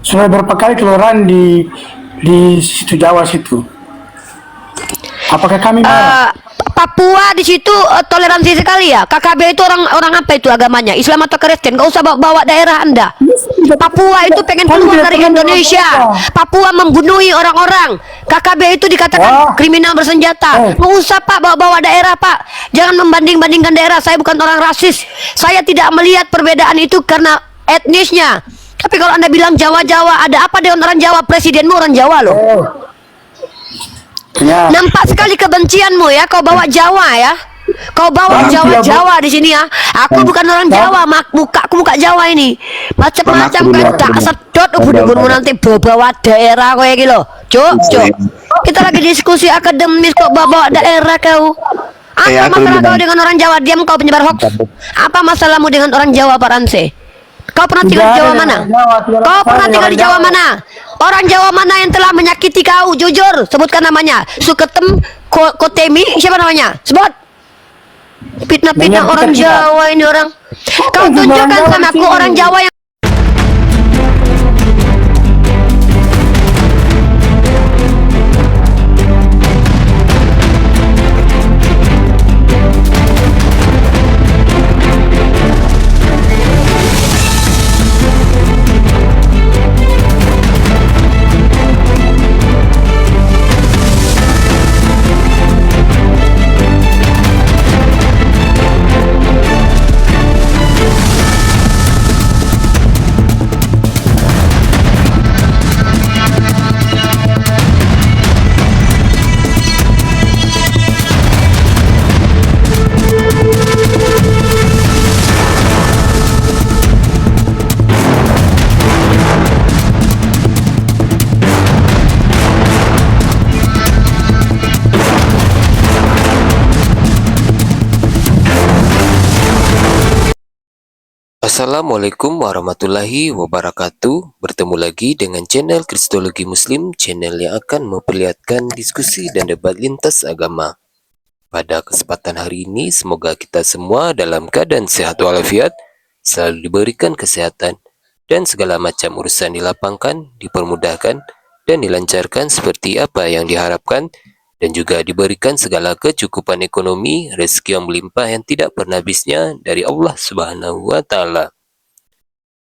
sudah berapa kali kelurahan di situ Jawa situ. Apakah kami marah? Papua di situ toleransi sekali ya. KKB itu orang apa itu agamanya? Islam atau Kristen? Gak usah bawa daerah Anda. Papua itu pengen keluar dari Indonesia. Papua membunuhi orang-orang. KKB itu dikatakan kriminal bersenjata. Gak usah Pak bawa daerah Pak. Jangan membanding-bandingkan daerah. Saya bukan orang rasis. Saya tidak melihat perbedaan itu karena etnisnya. Tapi kalau Anda bilang Jawa-Jawa, ada apa dengan orang Jawa? Presidenmu orang Jawa loh. Ya. Nampak sekali kebencianmu ya. Kau bawa Jawa ya. Kau bawa Jawa di sini ya. Aku bukan orang Jawa, mukaku muka Jawa ini. Macam-macam kan tak sedot ubun-ubunmu nanti bawa daerah kayak gitu. Cuk. Kita lagi diskusi akademis kok bawa daerah kau. Apa masalah kau dengan orang Jawa? Diam kau penyebar hoax. Apa masalahmu dengan orang Jawa Pak Ranse? Kau pernah tinggal di Jawa mana? Kau pernah tinggal di Jawa mana? Orang Jawa mana yang telah menyakiti kau? Jujur, sebutkan namanya. Suketem Kotemi, siapa namanya? Sebut. Fitnah-fitnah orang Jawa ini orang. Kau tunjukkan sama aku orang Jawa yang Assalamualaikum warahmatullahi wabarakatuh. Bertemu lagi dengan channel Kristologi Muslim, channel yang akan memperlihatkan diskusi dan debat lintas agama. Pada kesempatan hari ini, semoga kita semua dalam keadaan sehat walafiat, selalu diberikan kesehatan, dan segala macam urusan dilapangkan, dipermudahkan, dan dilancarkan seperti apa yang diharapkan, dan juga diberikan segala kecukupan ekonomi, rezeki yang melimpah yang tidak pernah habisnya dari Allah Subhanahu wa Ta'ala.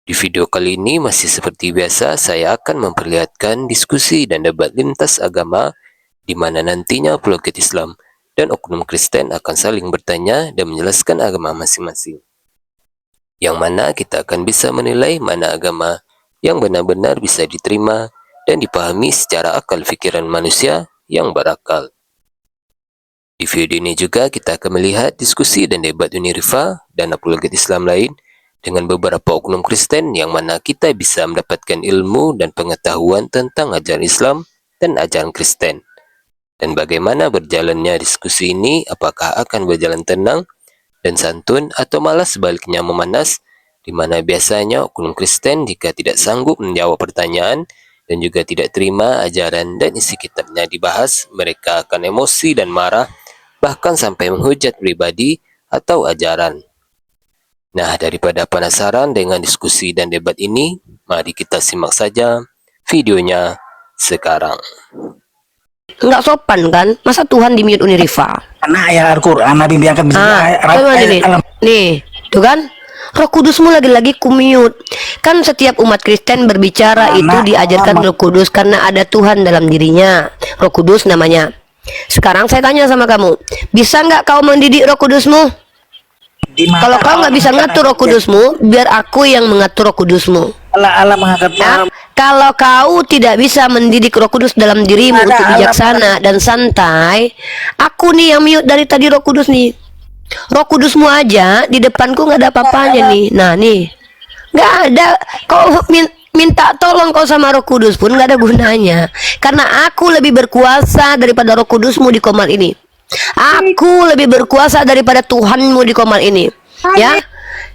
Di video kali ini masih seperti biasa, saya akan memperlihatkan diskusi dan debat lintas agama, di mana nantinya apologet Islam dan oknum Kristen akan saling bertanya dan menjelaskan agama masing-masing. Yang mana kita akan bisa menilai mana agama yang benar-benar bisa diterima dan dipahami secara akal fikiran manusia yang berakal. Di video ini juga kita akan melihat diskusi dan debat Unirifa dan apologet Islam lain dengan beberapa oknum Kristen yang mana kita bisa mendapatkan ilmu dan pengetahuan tentang ajaran Islam dan ajaran Kristen. Dan bagaimana berjalannya diskusi ini, apakah akan berjalan tenang dan santun atau malah sebaliknya memanas, di mana biasanya oknum Kristen jika tidak sanggup menjawab pertanyaan dan juga tidak terima ajaran dan isi kitabnya dibahas, mereka akan emosi dan marah, bahkan sampai menghujat pribadi atau ajaran. Nah, daripada penasaran dengan diskusi dan debat ini, mari kita simak saja videonya sekarang. nggak sopan kan? Masa Tuhan di mute Unirifa? Karena ayat Al-Quran Nabi biarkan Nih, tuh kan? Roh Kudusmu lagi-lagi kumute. Kan setiap umat Kristen berbicara itu diajarkan Roh Kudus karena ada Tuhan dalam dirinya. Roh Kudus namanya. Sekarang saya tanya sama kamu, bisa nggak kau mendidik Roh Kudusmu? Kalau kau nggak bisa ngatur Roh Kudusmu, biar aku yang mengatur Roh Kudusmu. Allah mengangkat Kalau kau tidak bisa mendidik Roh Kudus dalam dirimu untuk bijaksana dan santai, aku nih yang mute dari tadi Roh Kudus nih. Roh Kudusmu aja di depanku nggak ada apa-apanya nih. Nah nih, nggak ada. Kau minta tolong kau sama Roh Kudus pun nggak ada gunanya. Karena aku lebih berkuasa daripada Roh Kudusmu di komal ini. Aku lebih berkuasa daripada Tuhanmu di komal ini. Ya.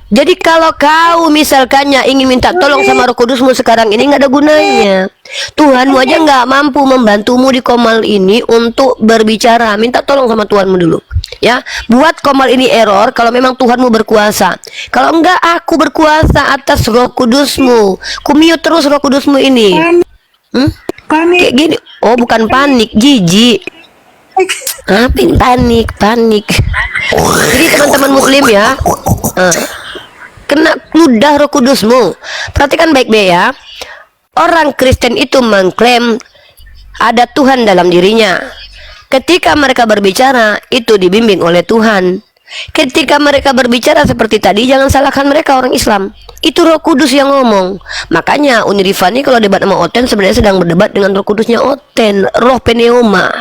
Jadi kalau kau misalkannya ingin minta tolong sama Roh Kudusmu sekarang ini nggak ada gunanya. Tuhanmu aja nggak mampu membantumu di Komal ini untuk berbicara. Minta tolong sama Tuhanmu dulu. Ya, buat Komal ini error kalau memang Tuhanmu berkuasa. Kalau enggak, aku berkuasa atas Roh Kudusmu. Kumiut terus Roh Kudusmu ini. Kayak gini. Oh, bukan panik, jijik. Apa ini? Panik. Jadi teman-teman muslim ya, kena ludah Roh Kudusmu. Perhatikan baik-baik ya. Orang Kristen itu mengklaim ada Tuhan dalam dirinya. Ketika mereka berbicara, itu dibimbing oleh Tuhan. Ketika mereka berbicara seperti tadi, jangan salahkan mereka orang Islam. Itu Roh Kudus yang ngomong. Makanya Unirifani kalau debat sama Oten sebenarnya sedang berdebat dengan Roh Kudusnya Oten, Roh Pneuma.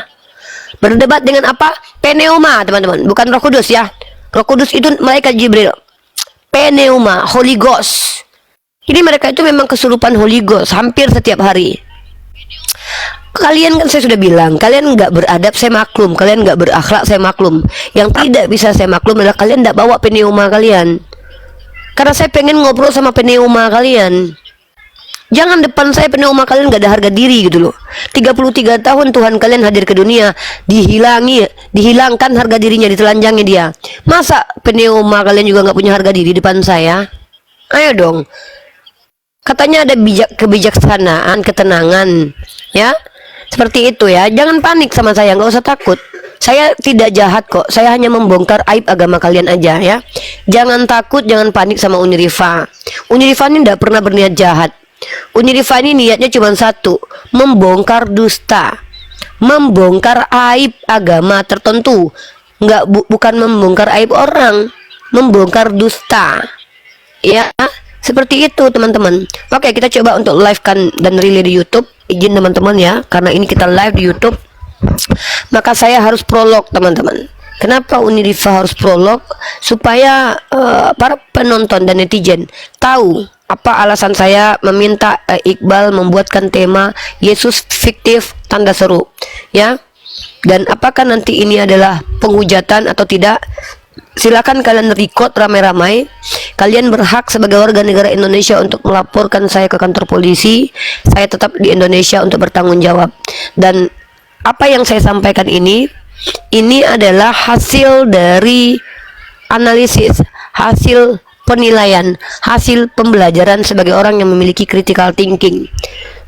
Berdebat dengan apa? Pneuma, teman-teman. Bukan Roh Kudus ya. Roh Kudus itu malaikat Jibril. Pneuma, Holy Ghost. Ini mereka itu memang kesurupan Holy Ghost hampir setiap hari. Kalian kan saya sudah bilang, kalian nggak beradab saya maklum, kalian nggak berakhlak saya maklum. Yang tidak bisa saya maklum adalah kalian tidak bawa pneuma kalian. Karena saya pengen ngobrol sama pneuma kalian. Jangan depan saya pneuma kalian nggak ada harga diri gitu loh. 33 tahun Tuhan kalian hadir ke dunia, dihilangkan harga dirinya, ditelanjangi dia. Masa pneuma kalian juga nggak punya harga diri depan saya? Ayo dong. Katanya ada kebijaksanaan, ketenangan, ya, seperti itu ya. Jangan panik sama saya, nggak usah takut. Saya tidak jahat kok. Saya hanya membongkar aib agama kalian aja ya. Jangan takut, jangan panik sama Unirifa. Unirifa ini tidak pernah berniat jahat. Unirifa ini niatnya cuma satu, membongkar dusta, membongkar aib agama tertentu. Bukan membongkar aib orang, membongkar dusta. Ya. Seperti itu teman-teman. Oke, kita coba untuk live kan dan relay di YouTube. Izin teman-teman ya, karena ini kita live di YouTube. Maka saya harus prolog teman-teman. Kenapa Unirifa harus prolog? Supaya para penonton dan netizen tahu apa alasan saya meminta Iqbal membuatkan tema Yesus fiktif tanda seru. Ya. Dan apakah nanti ini adalah penghujatan atau tidak? Silakan kalian record ramai-ramai. Kalian berhak sebagai warga negara Indonesia untuk melaporkan saya ke kantor polisi. Saya tetap di Indonesia untuk bertanggung jawab. Dan apa yang saya sampaikan ini adalah hasil dari analisis, hasil penilaian, hasil pembelajaran sebagai orang yang memiliki critical thinking.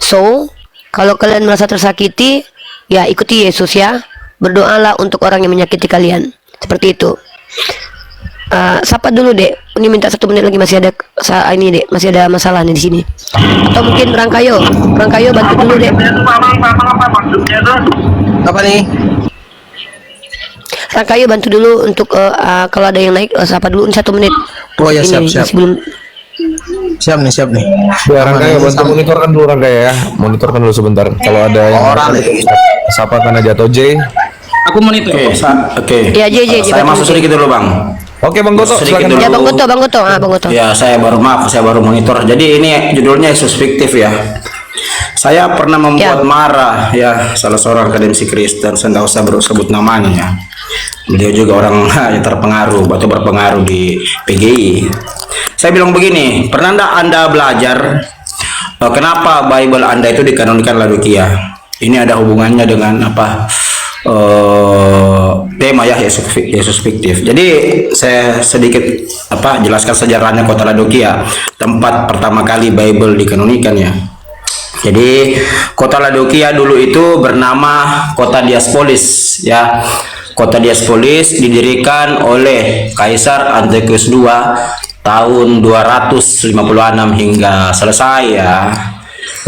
So, kalau kalian merasa tersakiti, ya ikuti Yesus ya. Berdoalah untuk orang yang menyakiti kalian. Seperti itu. Sapa dulu dek, ini minta 1 menit lagi, masih ada ini dek, masih ada masalah nih di sini. Atau mungkin Rangkayo bantu dulu dek. Apa nih? Rangkayo bantu dulu untuk kalau ada yang naik, sapa dulu 1 menit. Oh ya, siap. Sebelum... Siap nih. Ya, Rangkayo bantu monitorkan dulu Rangkayo ya. Monitorkan dulu sebentar. Kalau ada yang orang sapa karena jatuh J. Aku monitor. Oke. Ya, Saya masuk sedikit dulu, Bang. Oke, Bang Goto, silakan. Ya, Bang Goto. Bang Goto. Ya, saya baru monitor. Jadi ini judulnya Yesus fiktif ya. Saya pernah membuat marah ya salah seorang akademisi Kristen, saya tidak usah sebut namanya ya. Beliau juga orang yang terpengaruh atau berpengaruh di PGI. Saya bilang begini, pernah Anda belajar kenapa Bible Anda itu dikanonikan Laodikia? Ini ada hubungannya dengan apa? Tema ya Yesus fiktif. Jadi saya sedikit jelaskan sejarahnya kota Laodikia, tempat pertama kali Bible dikanonikan ya. Jadi kota Laodikia dulu itu bernama kota Diaspolis ya. Kota Diaspolis didirikan oleh Kaisar Antiochus II tahun 256 hingga selesai ya,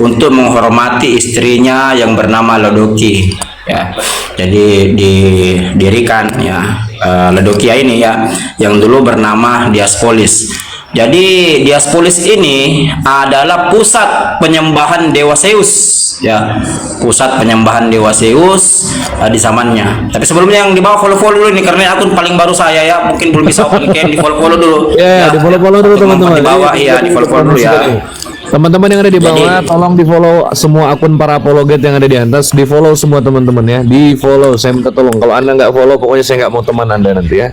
untuk menghormati istrinya yang bernama Laodiki ya. Jadi didirikan ya Laodikia ini ya, yang dulu bernama Diaspolis. Jadi Diaspolis ini adalah pusat penyembahan dewa Zeus ya, pusat penyembahan dewa Zeus di zamannya. Tapi sebelumnya yang di bawah follow dulu ini, karena akun paling baru saya ya, mungkin belum bisa open cam, di follow dulu. Ya, di follow dulu teman-teman. Di bawah ya, di follow dulu ya. Teman-teman yang ada di bawah, tolong di follow semua akun para apologet yang ada di atas, di follow semua teman-teman ya, di follow. Saya minta tolong, kalau Anda nggak follow, pokoknya saya nggak mau teman Anda nanti ya.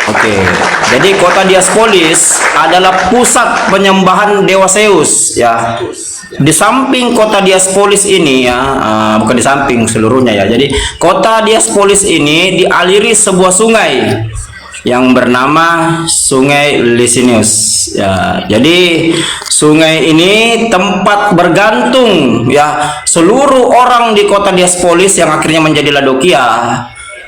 Oke, jadi kota Diaspolis adalah pusat penyembahan dewa Zeus ya. di samping kota Diaspolis ini ya, bukan di samping, seluruhnya ya. Jadi kota Diaspolis ini dialiri sebuah sungai yang bernama Sungai Licinius ya. Jadi sungai ini tempat bergantung ya seluruh orang di kota Diaspolis yang akhirnya menjadi Laodikia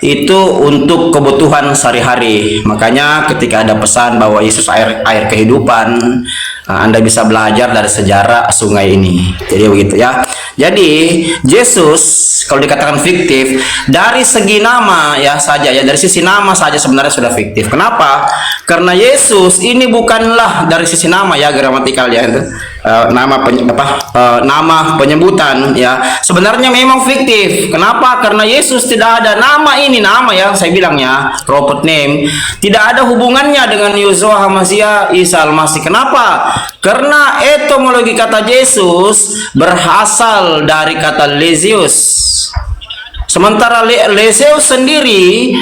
itu untuk kebutuhan sehari-hari. Makanya ketika ada pesan bahwa Yesus air kehidupan, Anda bisa belajar dari sejarah sungai ini. Jadi begitu ya. Jadi Yesus kalau dikatakan fiktif dari segi nama ya saja ya, dari sisi nama saja sebenarnya sudah fiktif. Kenapa? Karena Yesus ini bukanlah dari sisi nama ya, gramatikal ya itu. Nama penyebutan ya sebenarnya memang fiktif. Kenapa? Karena Yesus tidak ada nama ini, nama ya saya bilang ya, prophet name, tidak ada hubungannya dengan Yeshua HaMashiach Isa Al-Masih. Kenapa? Karena etimologi kata Yesus berasal dari kata Lezius. Sementara Lezeus sendiri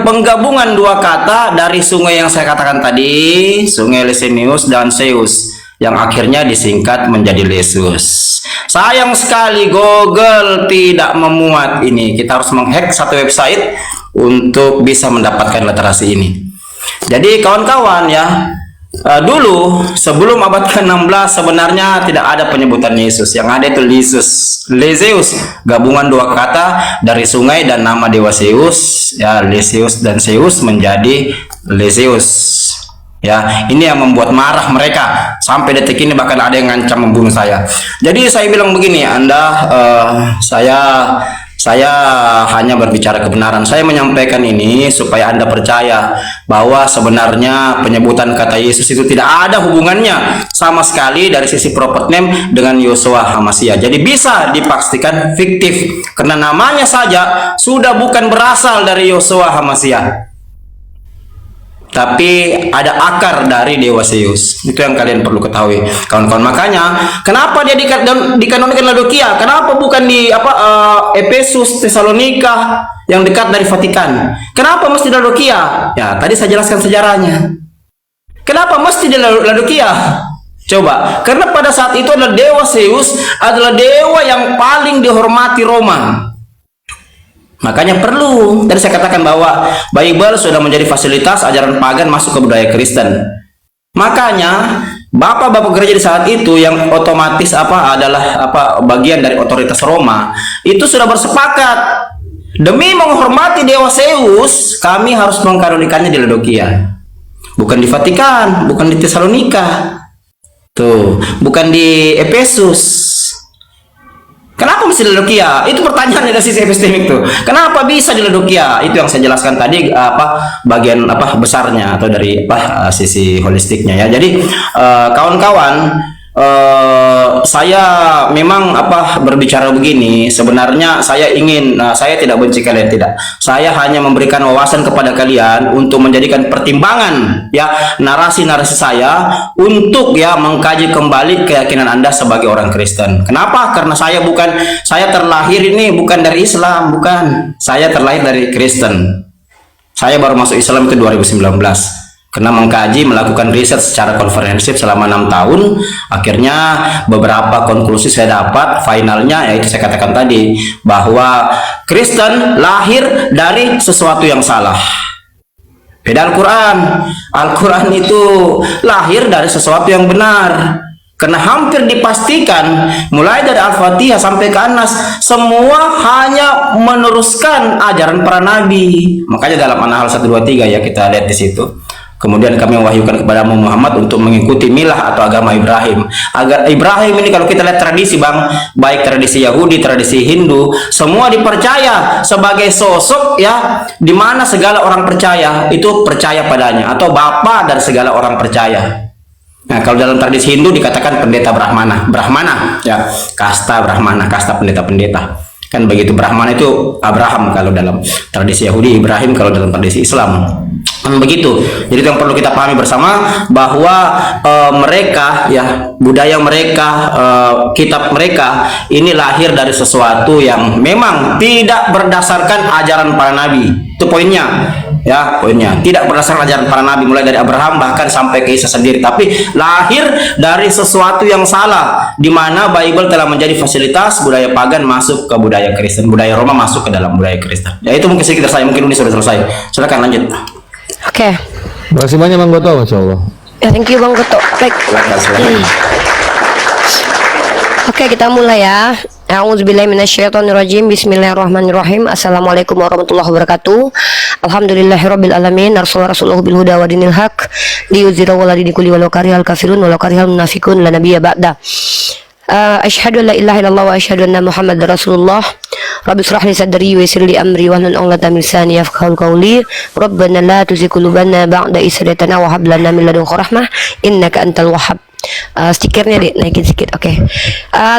penggabungan dua kata dari sungai yang saya katakan tadi, Sungai Licinius dan Zeus, yang akhirnya disingkat menjadi Lesus. Sayang sekali Google tidak memuat ini. Kita harus menghack satu website untuk bisa mendapatkan literasi ini. Jadi kawan-kawan ya, dulu sebelum abad ke-16 sebenarnya tidak ada penyebutan Yesus. Yang ada itu Lezeus, gabungan dua kata dari sungai dan nama dewa Zeus ya, Lezeus dan Zeus menjadi Lezeus. Ya, ini yang membuat marah mereka. Sampai detik ini bahkan ada yang ngancam membunuh saya. Jadi saya bilang begini, saya hanya berbicara kebenaran. Saya menyampaikan ini supaya Anda percaya bahwa sebenarnya penyebutan kata Yesus itu tidak ada hubungannya sama sekali dari sisi prophet name dengan Yeshua HaMashiach. Jadi bisa dipastikan fiktif karena namanya saja sudah bukan berasal dari Yeshua HaMashiach, tapi ada akar dari dewa Zeus. Itu yang kalian perlu ketahui, kawan-kawan. Makanya kenapa dia dikanonikan Laodikia? Kenapa bukan di Efesus, Tesalonika yang dekat dari Vatikan? Kenapa mesti Laodikia? Ya, tadi saya jelaskan sejarahnya. Kenapa mesti di Laodikia? Coba, karena pada saat itu adalah dewa Zeus adalah dewa yang paling dihormati Roma. Makanya perlu, tadi saya katakan bahwa Bible sudah menjadi fasilitas ajaran pagan masuk ke budaya Kristen. Makanya bapak-bapak gereja di saat itu yang otomatis adalah bagian dari otoritas Roma itu sudah bersepakat demi menghormati dewa Zeus, kami harus mengkanonikannya di Laodikia, bukan di Vatikan, bukan di Tesalonika, tuh, bukan di Efesus. Kenapa mesti di Laodikia? Itu pertanyaan dari sisi epistemik tuh. Kenapa bisa di Laodikia? Itu yang saya jelaskan tadi bagian besarnya atau dari sisi holistiknya ya. Jadi kawan-kawan, saya memang berbicara begini. Sebenarnya saya ingin, saya tidak benci kalian, tidak. Saya hanya memberikan wawasan kepada kalian untuk menjadikan pertimbangan ya narasi-narasi saya untuk ya mengkaji kembali keyakinan Anda sebagai orang Kristen. Kenapa? Karena saya terlahir ini bukan dari Islam, bukan. Saya terlahir dari Kristen. Saya baru masuk Islam itu 2019. Karena mengkaji, melakukan riset secara komprehensif selama 6 tahun, akhirnya beberapa konklusi saya dapat. Finalnya yaitu saya katakan tadi bahwa Kristen lahir dari sesuatu yang salah. Beda Al-Quran. Al-Quran itu lahir dari sesuatu yang benar. Karena hampir dipastikan mulai dari Al-Fatihah sampai ke An-Nas semua hanya meneruskan ajaran para nabi. Makanya dalam An-Nahl 1, 2, 3 ya kita lihat di situ. Kemudian kami mewahyukan kepada Muhammad untuk mengikuti milah atau agama Ibrahim. Agar Ibrahim ini kalau kita lihat tradisi baik tradisi Yahudi, tradisi Hindu, semua dipercaya sebagai sosok ya, di mana segala orang percaya itu percaya padanya atau bapa dari segala orang percaya. Nah, kalau dalam tradisi Hindu dikatakan pendeta Brahmana ya, kasta Brahmana, kasta pendeta-pendeta. Kan begitu, Brahmana itu Abraham kalau dalam tradisi Yahudi, Ibrahim kalau dalam tradisi Islam. Begitu. Jadi itu yang perlu kita pahami bersama bahwa mereka ya, budaya mereka, kitab mereka ini lahir dari sesuatu yang memang tidak berdasarkan ajaran para nabi. Itu poinnya. Ya, poinnya tidak berdasarkan ajaran para nabi mulai dari Abraham bahkan sampai ke Isa sendiri, tapi lahir dari sesuatu yang salah, di mana Bible telah menjadi fasilitas budaya pagan masuk ke budaya Kristen, budaya Roma masuk ke dalam budaya Kristen. Ya itu mungkin sedikit dari saya, mungkin ini sudah selesai. Silakan lanjut. Oke. Makasih banyak Bang Goto, Masya Allah. Ya, thank you Bang Goto. Baik. Silakan. Oke, kita mulai ya. A'udzubillahi minasyaitonirrajim. Bismillahirrahmanirrahim. Assalamualaikum warahmatullahi wabarakatuh. Alhamdulillahirabbil alamin. Rasulullah bil huda wa dinil haq liyuzhirahu 'ala dini kulli walau karihal kafirun walau karihal munafiqun la nabiyya ba'da. Asyhadu an la ilaha illallah wa asyhadu anna Muhammadar Rasulullah. Rabbi shrah li sadri wa yassir li amri wahlul 'uqdatam min lisani yafqahu qawli. Rabbana la tuzigh qulubana ba'da idh hadaytana wa hab lana min ladunka rahmah innaka antal wahhab. Stikernya naikin sedikit. Oke.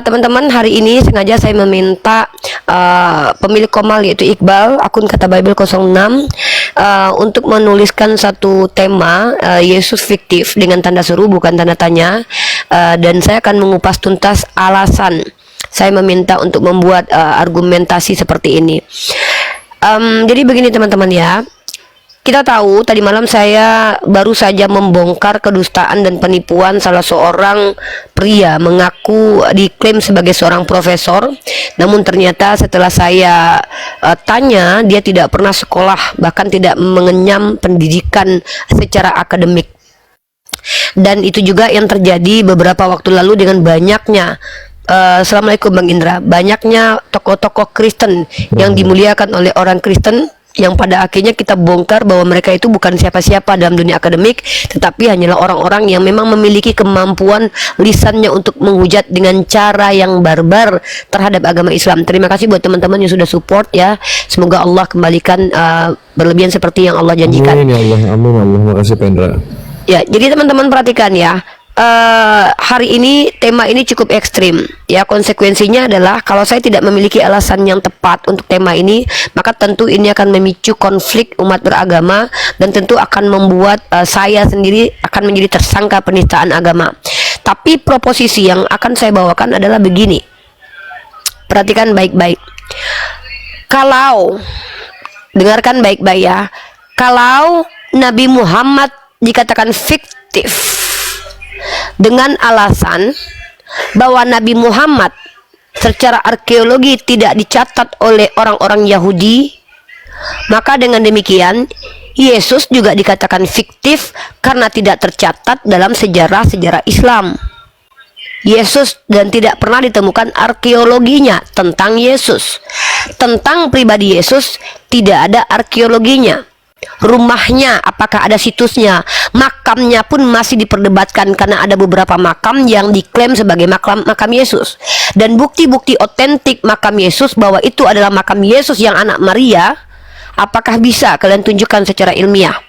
Teman-teman, hari ini sengaja saya meminta pemilik komal yaitu Iqbal akun Kata Bible 06 untuk menuliskan satu tema Yesus fiktif dengan tanda seru bukan tanda tanya, dan saya akan mengupas tuntas alasan saya meminta untuk membuat argumentasi seperti ini. Jadi begini teman-teman ya. Kita tahu tadi malam saya baru saja membongkar kedustaan dan penipuan salah seorang pria mengaku diklaim sebagai seorang profesor, namun ternyata setelah saya tanya dia tidak pernah sekolah, bahkan tidak mengenyam pendidikan secara akademik. Dan itu juga yang terjadi beberapa waktu lalu dengan banyaknya Assalamualaikum Bang Indra, banyaknya tokoh-tokoh Kristen yang dimuliakan oleh orang Kristen, yang pada akhirnya kita bongkar bahwa mereka itu bukan siapa-siapa dalam dunia akademik, tetapi hanyalah orang-orang yang memang memiliki kemampuan lisannya untuk menghujat dengan cara yang barbar terhadap agama Islam. Terima kasih buat teman-teman yang sudah support ya. Semoga Allah kembalikan berlebihan seperti yang Allah janjikan. Amin ya Allah, amin Allah. Makasih Pendra. Ya, jadi teman-teman perhatikan ya. Hari ini tema ini cukup ekstrim ya. Konsekuensinya adalah kalau saya tidak memiliki alasan yang tepat untuk tema ini, maka tentu ini akan memicu konflik umat beragama dan tentu akan membuat saya sendiri akan menjadi tersangka penistaan agama. Tapi proposisi yang akan saya bawakan adalah begini. Perhatikan baik-baik. Kalau dengarkan baik-baik ya. Kalau Nabi Muhammad dikatakan fiktif dengan alasan bahwa Nabi Muhammad secara arkeologi tidak dicatat oleh orang-orang Yahudi, maka dengan demikian Yesus juga dikatakan fiktif karena tidak tercatat dalam sejarah-sejarah Islam. Yesus dan tidak pernah ditemukan arkeologinya tentang Yesus. Tentang pribadi Yesus tidak ada arkeologinya. Rumahnya apakah ada situsnya, makamnya pun masih diperdebatkan karena ada beberapa makam yang diklaim sebagai makam Yesus, dan bukti-bukti otentik makam Yesus bahwa itu adalah makam Yesus yang anak Maria, apakah bisa kalian tunjukkan secara ilmiah?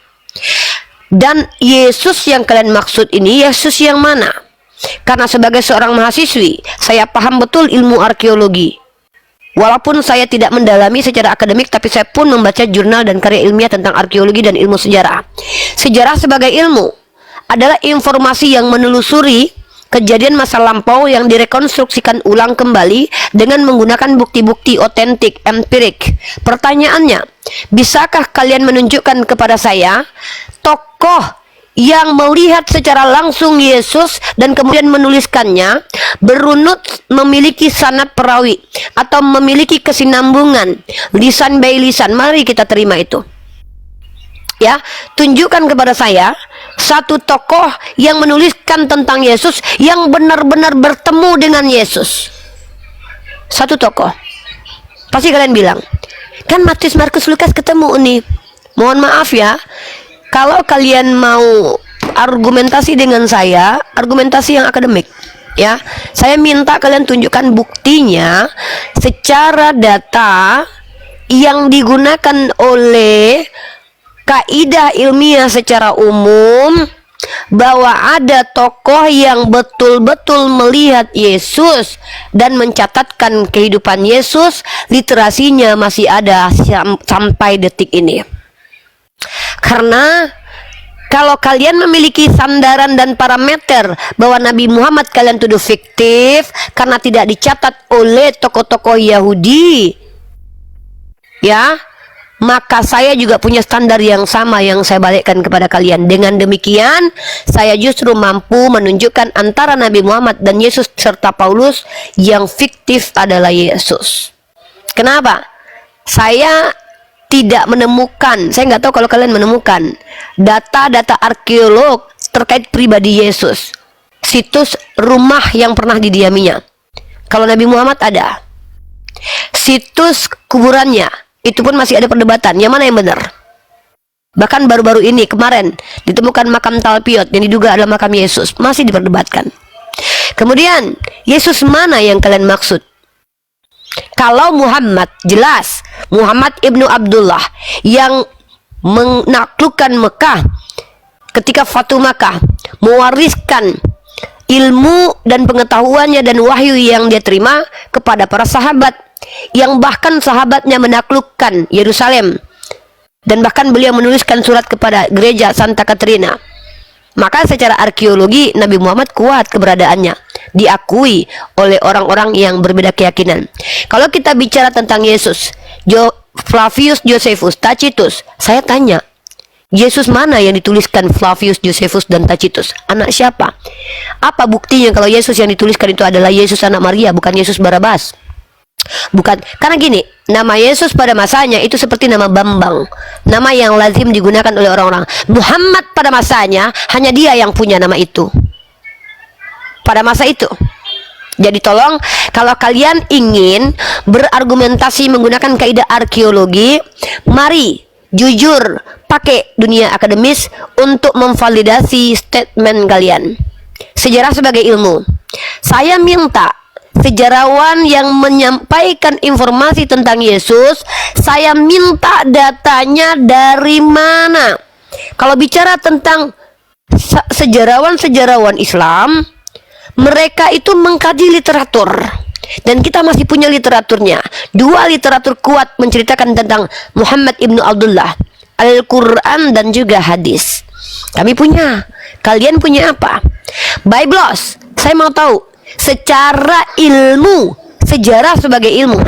Dan Yesus yang kalian maksud ini Yesus yang mana? Karena sebagai seorang mahasiswi saya paham betul ilmu arkeologi. Walaupun saya tidak mendalami secara akademik, tapi saya pun membaca jurnal dan karya ilmiah tentang arkeologi dan ilmu sejarah. Sejarah sebagai ilmu adalah informasi yang menelusuri kejadian masa lampau yang direkonstruksikan ulang kembali dengan menggunakan bukti-bukti otentik, empirik. Pertanyaannya, bisakah kalian menunjukkan kepada saya tokoh yang melihat secara langsung Yesus dan kemudian menuliskannya, berunut memiliki sanad perawi atau memiliki kesinambungan lisan by lisan? Mari kita terima itu ya. Tunjukkan kepada saya satu tokoh yang menuliskan tentang Yesus yang benar-benar bertemu dengan Yesus. Satu tokoh. Pasti kalian bilang, kan Matius, Markus, Lukas ketemu nih. Mohon maaf ya, kalau kalian mau argumentasi dengan saya, argumentasi yang akademik ya, saya minta kalian tunjukkan buktinya secara data yang digunakan oleh kaidah ilmiah secara umum bahwa ada tokoh yang betul-betul melihat Yesus dan mencatatkan kehidupan Yesus, literasinya masih ada sampai detik ini. Karena kalau kalian memiliki sandaran dan parameter bahwa Nabi Muhammad kalian tuduh fiktif karena tidak dicatat oleh tokoh-tokoh Yahudi, ya, maka saya juga punya standar yang sama yang saya balikkan kepada kalian. Dengan demikian, saya justru mampu menunjukkan antara Nabi Muhammad dan Yesus serta Paulus yang fiktif adalah Yesus. Kenapa? Saya tidak menemukan, saya nggak tahu kalau kalian menemukan data-data arkeolog terkait pribadi Yesus, situs rumah yang pernah didiaminya. Kalau Nabi Muhammad ada, situs kuburannya, itu pun masih ada perdebatan, yang mana yang benar. Bahkan baru-baru ini, kemarin, ditemukan makam Talpiot yang diduga adalah makam Yesus, masih diperdebatkan. Kemudian, Yesus mana yang kalian maksud? Kalau Muhammad, jelas, Muhammad ibnu Abdullah, yang menaklukkan Mekah, ketika Fatu Makkah, mewariskan ilmu dan pengetahuannya dan wahyu yang dia terima kepada para sahabat, yang bahkan sahabatnya menaklukkan Yerusalem, dan bahkan beliau menuliskan surat kepada gereja Santa Katrina. Maka secara arkeologi Nabi Muhammad kuat keberadaannya, diakui oleh orang-orang yang berbeda keyakinan. Kalau kita bicara tentang Yesus, Flavius Josephus Tacitus, saya tanya, Yesus mana yang dituliskan Flavius Josephus dan Tacitus? Anak siapa? Apa buktinya kalau Yesus yang dituliskan itu adalah Yesus anak Maria, bukan Yesus Barabas? Bukan, karena gini, nama Yesus pada masanya itu seperti nama Bambang, nama yang lazim digunakan oleh orang-orang. Muhammad pada masanya hanya dia yang punya nama itu pada masa itu. Jadi tolong, kalau kalian ingin berargumentasi menggunakan kaidah arkeologi, mari jujur pakai dunia akademis untuk memvalidasi statement kalian. Sejarah sebagai ilmu, saya minta sejarawan yang menyampaikan informasi tentang Yesus, saya minta datanya dari mana. Kalau bicara tentang sejarawan-sejarawan Islam, mereka itu mengkaji literatur, dan kita masih punya literaturnya. Dua literatur kuat menceritakan tentang Muhammad ibnu Abdullah, Al-Quran dan juga hadis. Kami punya. Kalian punya apa? Biblos, saya mau tahu secara ilmu, sejarah sebagai ilmu,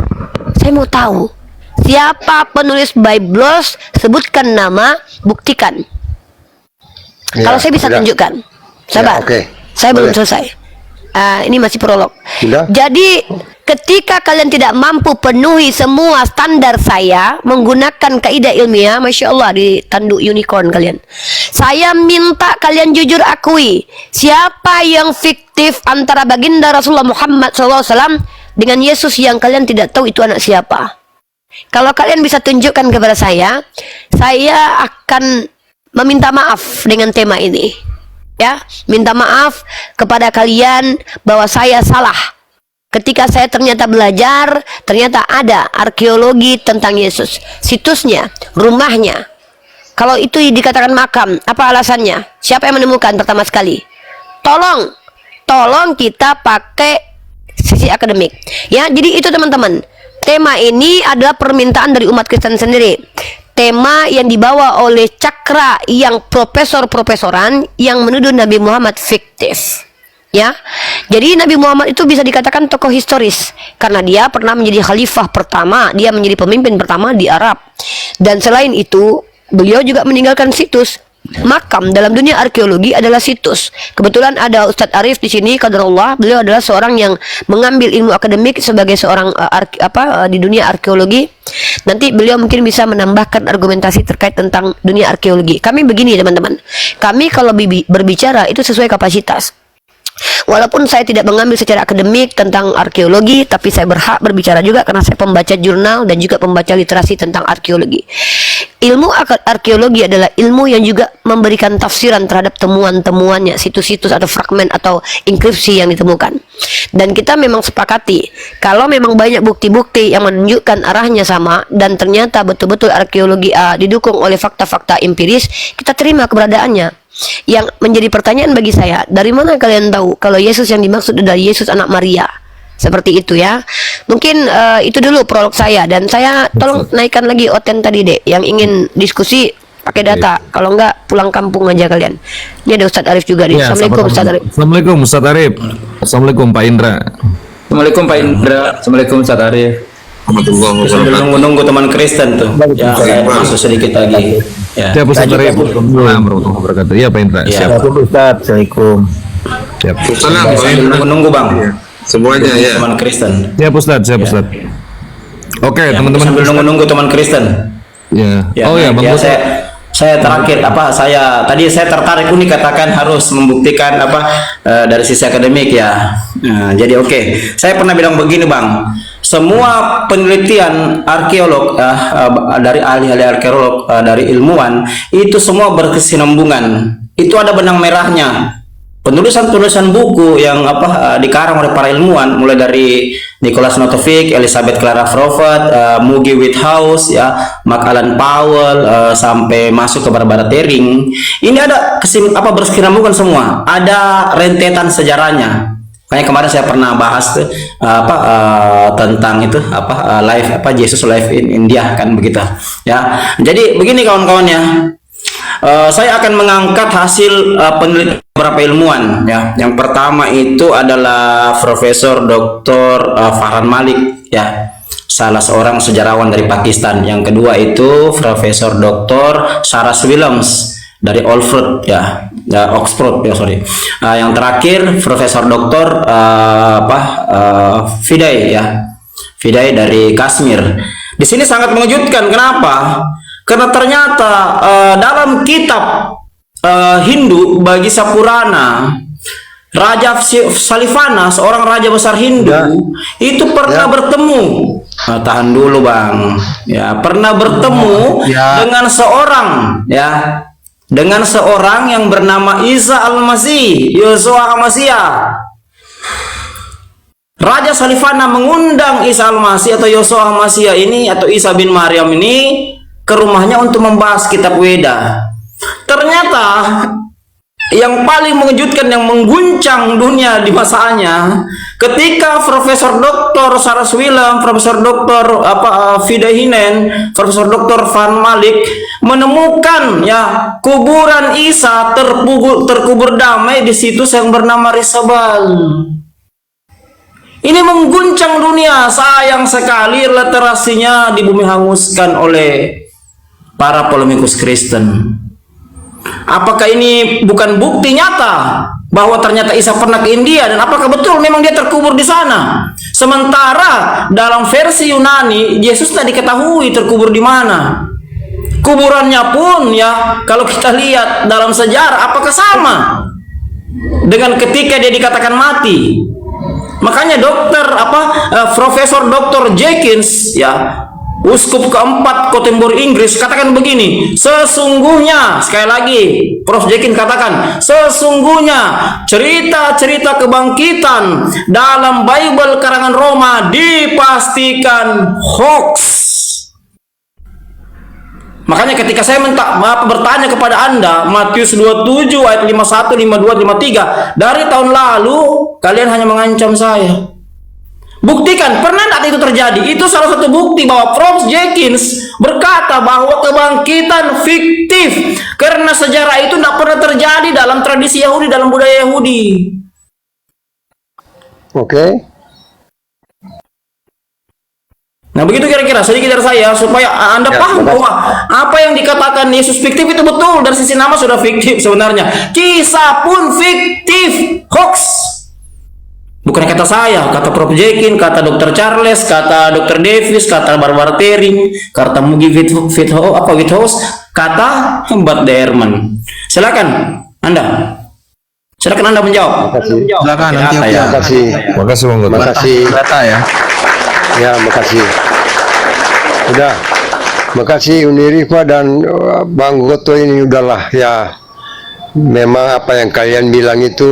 saya mau tahu siapa penulis Biblos, sebutkan nama, buktikan. Ya, kalau saya bisa sudah. tunjukkan. Sabar, Ya, oke. saya belum Boleh. selesai. Ini masih prolog. Sudah. Jadi ketika kalian tidak mampu penuhi semua standar saya menggunakan kaidah ilmiah, Masya Allah, di tanduk unicorn kalian, saya minta kalian jujur akui siapa yang fiktif antara baginda Rasulullah Muhammad SAW dengan Yesus yang kalian tidak tahu itu anak siapa. Kalau kalian bisa tunjukkan kepada saya akan meminta maaf dengan tema ini. Ya, minta maaf kepada kalian bahwa saya salah ketika saya ternyata belajar, ternyata ada arkeologi tentang Yesus, situsnya, rumahnya. Kalau itu dikatakan makam, apa alasannya? Siapa yang menemukan pertama sekali? Tolong kita pakai sisi akademik. Ya, jadi itu teman-teman. Tema ini adalah permintaan dari umat Kristen sendiri. Tema yang dibawa oleh cakra yang profesor-profesoran yang menuduh Nabi Muhammad fiktif. Ya, jadi Nabi Muhammad itu bisa dikatakan tokoh historis karena dia pernah menjadi khalifah pertama, dia menjadi pemimpin pertama di Arab. Dan selain itu, beliau juga meninggalkan situs. Makam dalam dunia arkeologi adalah situs. Kebetulan ada Ustadz Arif di sini, qadarullah. Beliau adalah seorang yang mengambil ilmu akademik sebagai seorang di dunia arkeologi. Nanti beliau mungkin bisa menambahkan argumentasi terkait tentang dunia arkeologi. Kami begini teman-teman, kami kalau berbicara itu sesuai kapasitas. Walaupun saya tidak mengambil secara akademik tentang arkeologi, tapi saya berhak berbicara juga karena saya pembaca jurnal dan juga pembaca literasi tentang arkeologi. Ilmu arkeologi adalah ilmu yang juga memberikan tafsiran terhadap temuan-temuannya, situs-situs atau fragmen atau inskripsi yang ditemukan. Dan kita memang sepakati, kalau memang banyak bukti-bukti yang menunjukkan arahnya sama, dan ternyata betul-betul arkeologi didukung oleh fakta-fakta empiris, kita terima keberadaannya. Yang menjadi pertanyaan bagi saya, dari mana kalian tahu kalau Yesus yang dimaksud adalah Yesus anak Maria? Seperti itu ya. Mungkin itu dulu prolog saya, dan saya tolong naikkan lagi Oten tadi deh, yang ingin diskusi pakai data. Kalau enggak pulang kampung aja kalian. Ini ada Ustadz Arif juga nih. Ya, Assalamualaikum Ustadz Arif. Assalamualaikum Ustadz Arif. Assalamualaikum Pak Indra. Assalamualaikum Pak Indra. Assalamualaikum Ustadz Arif. warahmatullahi Sambil wabarakatuh. nunggu-nunggu teman Kristen tuh. Ya, saya masuk sedikit lagi. Ya. Siap Ustaz Arif. Waalaikumsalam warahmatullahi wabarakatuh. Iya Pak Indra. Ya. Siap. Ustaz. Assalamualaikum. Siap. Salam, Pak Sambil Indra. nunggu-nunggu Bang. Semuanya ya. Teman Kristen. Siap Ustaz, siap Ustaz. Oke, Ya, teman-teman. sambil nunggu-nunggu teman Kristen. Ya. Ya, Oh ya, baik. Bang Ya, Ustaz. saya terakhir tadi saya tertarik ini katakan harus membuktikan dari sisi akademik ya. Nah, jadi oke. Saya pernah bilang begini Bang, semua penelitian arkeolog dari ahli-ahli arkeolog dari ilmuwan itu semua berkesinambungan. Itu ada benang merahnya. Penulisan buku yang dikarang oleh para ilmuwan mulai dari Nicholas Notovic, Elizabeth Clara Prophet, Mugi Whithouse ya, Mark Alan Powell sampai masuk ke Barbara Tering. Ini ada berkesinambungan semua. Ada rentetan sejarahnya. Kayak kemarin saya pernah bahas tuh tentang itu Jesus live in India kan begitu ya. Jadi begini kawan-kawan ya. Saya akan mengangkat hasil penelitian beberapa ilmuwan ya. Yang pertama itu adalah Profesor Dr. Farhan Malik ya, salah seorang sejarawan dari Pakistan. Yang kedua itu Profesor Dr. Sarah Williams dari Oxford ya, Oxford ya sorry. Yang terakhir Profesor Dr. Fiday ya, Fiday dari Kashmir. Di sini sangat mengejutkan. Kenapa? Karena ternyata dalam kitab Hindu bagi Sapurana, Raja Salivana, seorang raja besar Hindu, itu pernah bertemu. Tahan dulu Bang. Ya, pernah bertemu dengan seorang yang bernama Isa Al-Masih, Yosua Al-Masih. Raja Salivana mengundang Isa Al-Masih atau Yosua Al-Masih ini atau Isa bin Maryam ini ke rumahnya untuk membahas kitab Weda. Ternyata yang paling mengejutkan, yang mengguncang dunia di masanya, ketika Profesor Dr. Sarah Williams, Profesor Dr. Fidahinen, Profesor Dr. Van Malik menemukan ya kuburan Isa terkubur damai di situs yang bernama Risabal. Ini mengguncang dunia. Sayang sekali literasinya di bumi hanguskan oleh para polemikus Kristen. Apakah ini bukan bukti nyata bahwa ternyata Isa pernah ke India, dan apakah betul memang dia terkubur di sana? Sementara dalam versi Yunani Yesus tidak diketahui terkubur di mana. Kuburannya pun ya kalau kita lihat dalam sejarah apakah sama dengan ketika dia dikatakan mati. Makanya Profesor Dr. Jenkins ya, Uskup keempat Kottenborg Inggris katakan begini, sesungguhnya, sekali lagi Prof. Jenkins katakan, sesungguhnya cerita-cerita kebangkitan dalam Bible karangan Roma dipastikan hoax. Makanya ketika saya bertanya kepada Anda Matius 27 ayat 51, 52, 53 dari tahun lalu, kalian hanya mengancam saya. Buktikan, pernah tidak itu terjadi? Itu salah satu bukti bahwa Prof. Jenkins berkata bahwa kebangkitan fiktif, karena sejarah itu tidak pernah terjadi dalam tradisi Yahudi, dalam budaya Yahudi. Oke. Nah begitu kira-kira sedikit dari saya supaya Anda paham bahwa apa yang dikatakan Yesus fiktif itu betul. Dari sisi nama sudah fiktif sebenarnya. Kisah pun fiktif, hoax. Bukan kata saya, kata Prof. Jenkins, kata Dr. Charles, kata Dr. Davis, kata Barbara Tering, kata Mugi Whithouse, kata Bud Ehrman. Silakan Anda menjawab. Silakan nanti ya. Makasih. Makasih Bang Gota. Makasih. Data ya. Ya, makasih. Udah. Makasih Unirifa dan Bang Goto ini udahlah ya. Memang apa yang kalian bilang itu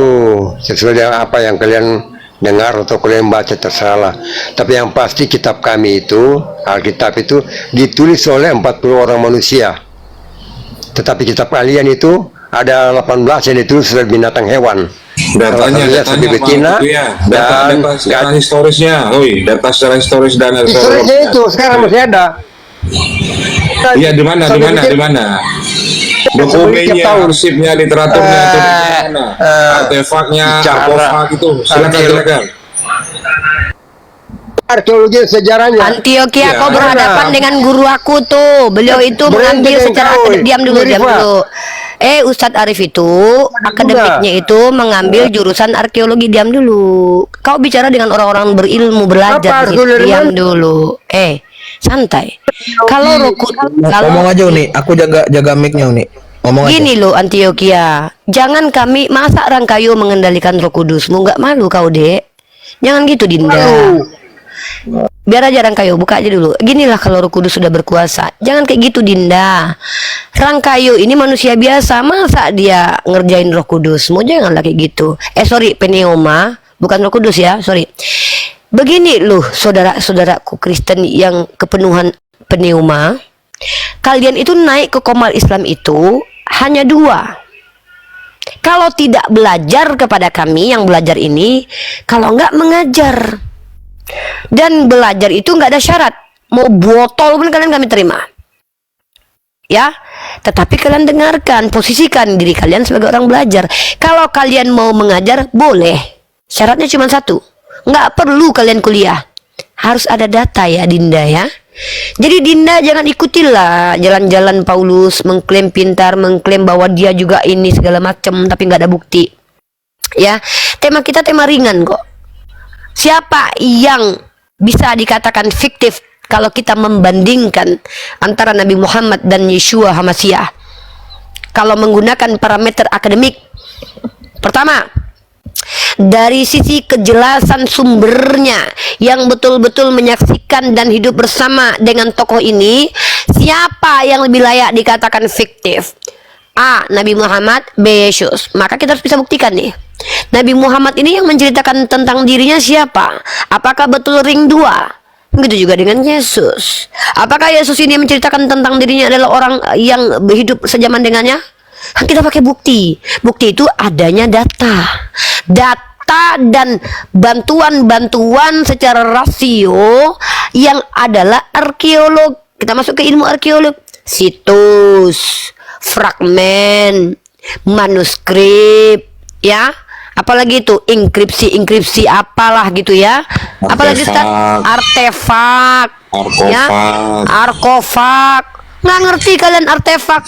sesuai dengan apa yang kalian dengar atau kalian baca tersalah. Tapi yang pasti kitab kami itu, Alkitab itu ditulis oleh 40 orang manusia. Tetapi kitab kalian itu ada 18 yang ditulis oleh binatang hewan. Datanya seperti betina data secara historisnya, data secara historis dan historisnya itu sekarang masih ada. Iya, di mana? Dokumennya, arsipnya, literaturnya, atau di mana? Artefaknya, sarkofag itu. Silakan. arkeologi sejarahnya. Antioquia, Ya, kau berhadapan dengan guru aku tuh. Beliau itu mengambil secara diam dulu. Ustadz Arif itu akademiknya itu mengambil jurusan arkeologi. Diam dulu. Kau bicara dengan orang-orang berilmu, belajar. Diam dulu. Santai. Kalau Ngomong aja nih, aku jaga mic-nya nih. Ngomong aja. gini loh Antioquia, jangan kami masa Rangkayo mengendalikan Roh Kudusmu, nggak malu kau dek. Jangan gitu Dinda. Biar aja Rangkayo, buka aja dulu. Ginilah kalau Roh Kudus sudah berkuasa. Jangan kayak gitu Dinda. Rangkayo ini manusia biasa, masa dia ngerjain Roh Kudusmu? Janganlah kayak gitu. Sorry, pneuma, bukan Roh Kudus ya, sorry. Begini loh saudara-saudaraku Kristen yang kepenuhan pneuma. Kalian itu naik ke Komal Islam itu hanya 2. Kalau tidak belajar kepada kami yang belajar ini, kalau enggak mengajar. Dan belajar itu enggak ada syarat. Mau botol pun kalian kami terima. Ya, tetapi kalian dengarkan, posisikan diri kalian sebagai orang belajar. Kalau kalian mau mengajar, boleh. Syaratnya cuma 1. Enggak perlu kalian kuliah. Harus ada data ya Dinda ya. Jadi Dinda jangan ikutilah jalan-jalan Paulus mengklaim pintar, mengklaim bahwa dia juga ini segala macam tapi nggak ada bukti. Ya, tema kita tema ringan kok. Siapa yang bisa dikatakan fiktif kalau kita membandingkan antara Nabi Muhammad dan Yeshua HaMasyiah? Kalau menggunakan parameter akademik, pertama, dari sisi kejelasan sumbernya yang betul-betul menyaksikan dan hidup bersama dengan tokoh ini, siapa yang lebih layak dikatakan fiktif? A. Nabi Muhammad, B. Yesus. Maka kita harus bisa buktikan nih, Nabi Muhammad ini yang menceritakan tentang dirinya siapa? Apakah betul ring 2? Begitu juga dengan Yesus. Apakah Yesus ini menceritakan tentang dirinya adalah orang yang hidup sejaman dengannya? Kita pakai bukti. Bukti itu adanya data dan bantuan-bantuan secara rasio yang adalah arkeolog. Kita masuk ke ilmu arkeolog. Situs, fragmen, manuskrip, ya. Apalagi itu enkripsi apalah gitu ya. Apalagi Ustaz? Artefak. Ya, arkofag. Nggak ngerti kalian artefak.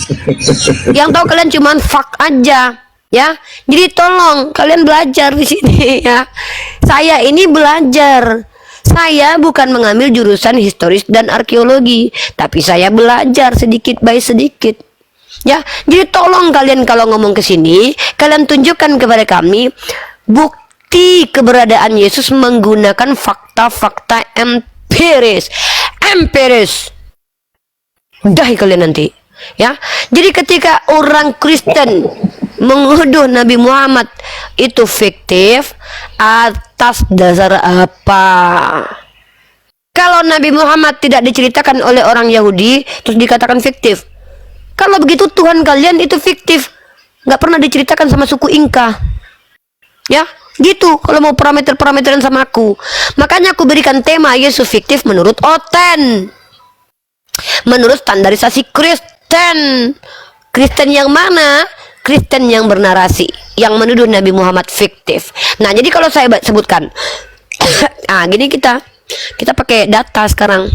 Yang tahu kalian cuman fak aja, ya. Jadi tolong kalian belajar di sini ya. Saya ini belajar. Saya bukan mengambil jurusan historis dan arkeologi, tapi saya belajar sedikit by sedikit. Ya, jadi tolong kalian kalau ngomong ke sini, kalian tunjukkan kepada kami bukti keberadaan Yesus menggunakan fakta-fakta empiris. Udah kalian nanti, ya. Jadi ketika orang Kristen menuduh Nabi Muhammad itu fiktif, atas dasar apa? Kalau Nabi Muhammad tidak diceritakan oleh orang Yahudi, terus dikatakan fiktif. Kalau begitu Tuhan kalian itu fiktif, nggak pernah diceritakan sama suku Inka, ya. Gitu kalau mau parameter-parameteran sama aku. Makanya aku berikan tema Yesus fiktif menurut Oten, menurut standarisasi Kristen. Kristen yang mana? Kristen yang bernarasi, yang menuduh Nabi Muhammad fiktif. Nah, jadi kalau saya sebutkan, gini kita pakai data sekarang.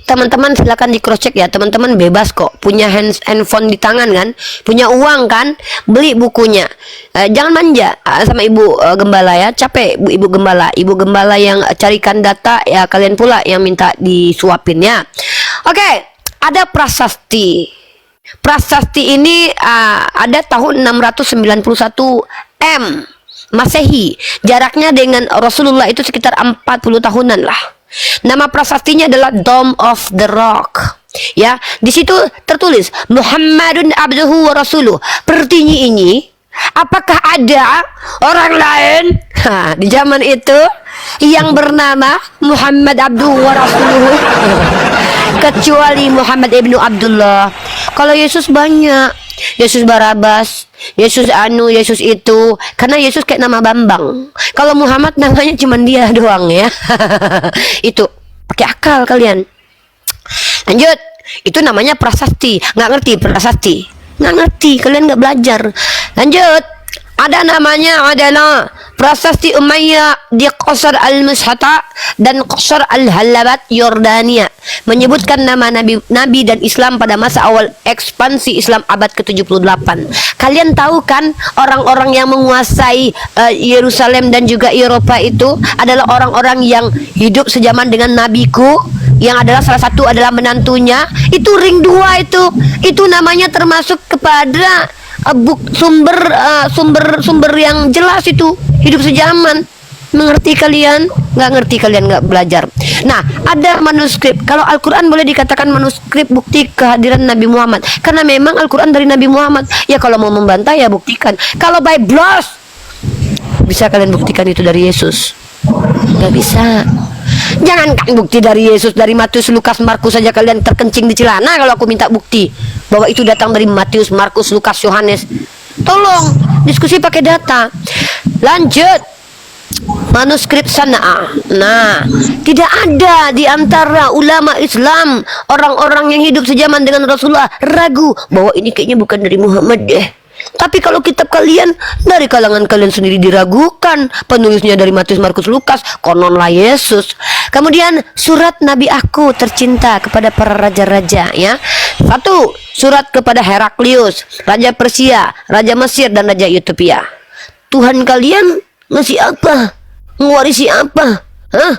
Teman-teman silakan di cross check ya. Teman-teman bebas kok, punya handphone di tangan kan, punya uang kan, beli bukunya. Jangan manja sama ibu gembala ya, capek ibu gembala yang carikan data ya, kalian pula yang minta disuapin ya. Oke, ada prasasti. Prasasti ini ada tahun 691 M Masehi. Jaraknya dengan Rasulullah itu sekitar 40 tahunan lah. Nama prasastinya adalah Dome of the Rock. Ya, di situ tertulis Muhammadun abduhu wa rasuluh. Pertanyaan ini, apakah ada orang lain di zaman itu yang bernama Muhammad abduhu wa rasuluh kecuali Muhammad ibnu Abdullah? Kalau Yesus banyak, Yesus Barabas, Yesus Yesus itu, karena Yesus kayak nama Bambang. Kalau Muhammad namanya cuma dia doang ya. Itu pakai akal kalian. Lanjut, itu namanya prasasti. Nggak ngerti prasasti? Nggak ngerti, kalian nggak belajar. Lanjut, ada namanya adalah prasasti Umayyah di Qasr al-Mushata dan Qasr al-Halabat Yordania menyebutkan nama Nabi dan Islam pada masa awal ekspansi Islam abad ke-78. Kalian tahu kan orang-orang yang menguasai Yerusalem dan juga Eropa itu adalah orang-orang yang hidup sejaman dengan nabiku, yang adalah salah satu adalah menantunya. Itu ring 2 itu namanya termasuk kepada sumber yang jelas, itu hidup sejaman. Mengerti kalian? Nggak ngerti kalian, nggak belajar. Nah, ada manuskrip. Kalau Al-Quran boleh dikatakan manuskrip bukti kehadiran Nabi Muhammad, karena memang Al-Quran dari Nabi Muhammad. Ya kalau mau membantah ya buktikan. Kalau Bible bisa kalian buktikan itu dari Yesus? Nggak bisa. Jangankan bukti dari Yesus, dari Matius, Lukas, Markus saja kalian terkencing di celana kalau aku minta bukti bahwa itu datang dari Matius, Markus, Lukas, Yohanes. Tolong diskusi pakai data. Lanjut. Manuskrip Sana'ah. Nah, tidak ada di antara ulama Islam, orang-orang yang hidup sejaman dengan Rasulullah, ragu bahwa ini kayaknya bukan dari Muhammad deh. Tapi kalau kitab kalian dari kalangan kalian sendiri diragukan, penulisnya dari Matius, Markus, Lukas, kononlah Yesus. Kemudian surat Nabi aku tercinta kepada para raja-raja, ya. 1. Surat kepada Heraklius, Raja Persia, Raja Mesir, dan Raja Ethiopia. Tuhan kalian ngasih apa? Mewarisi apa? Hah?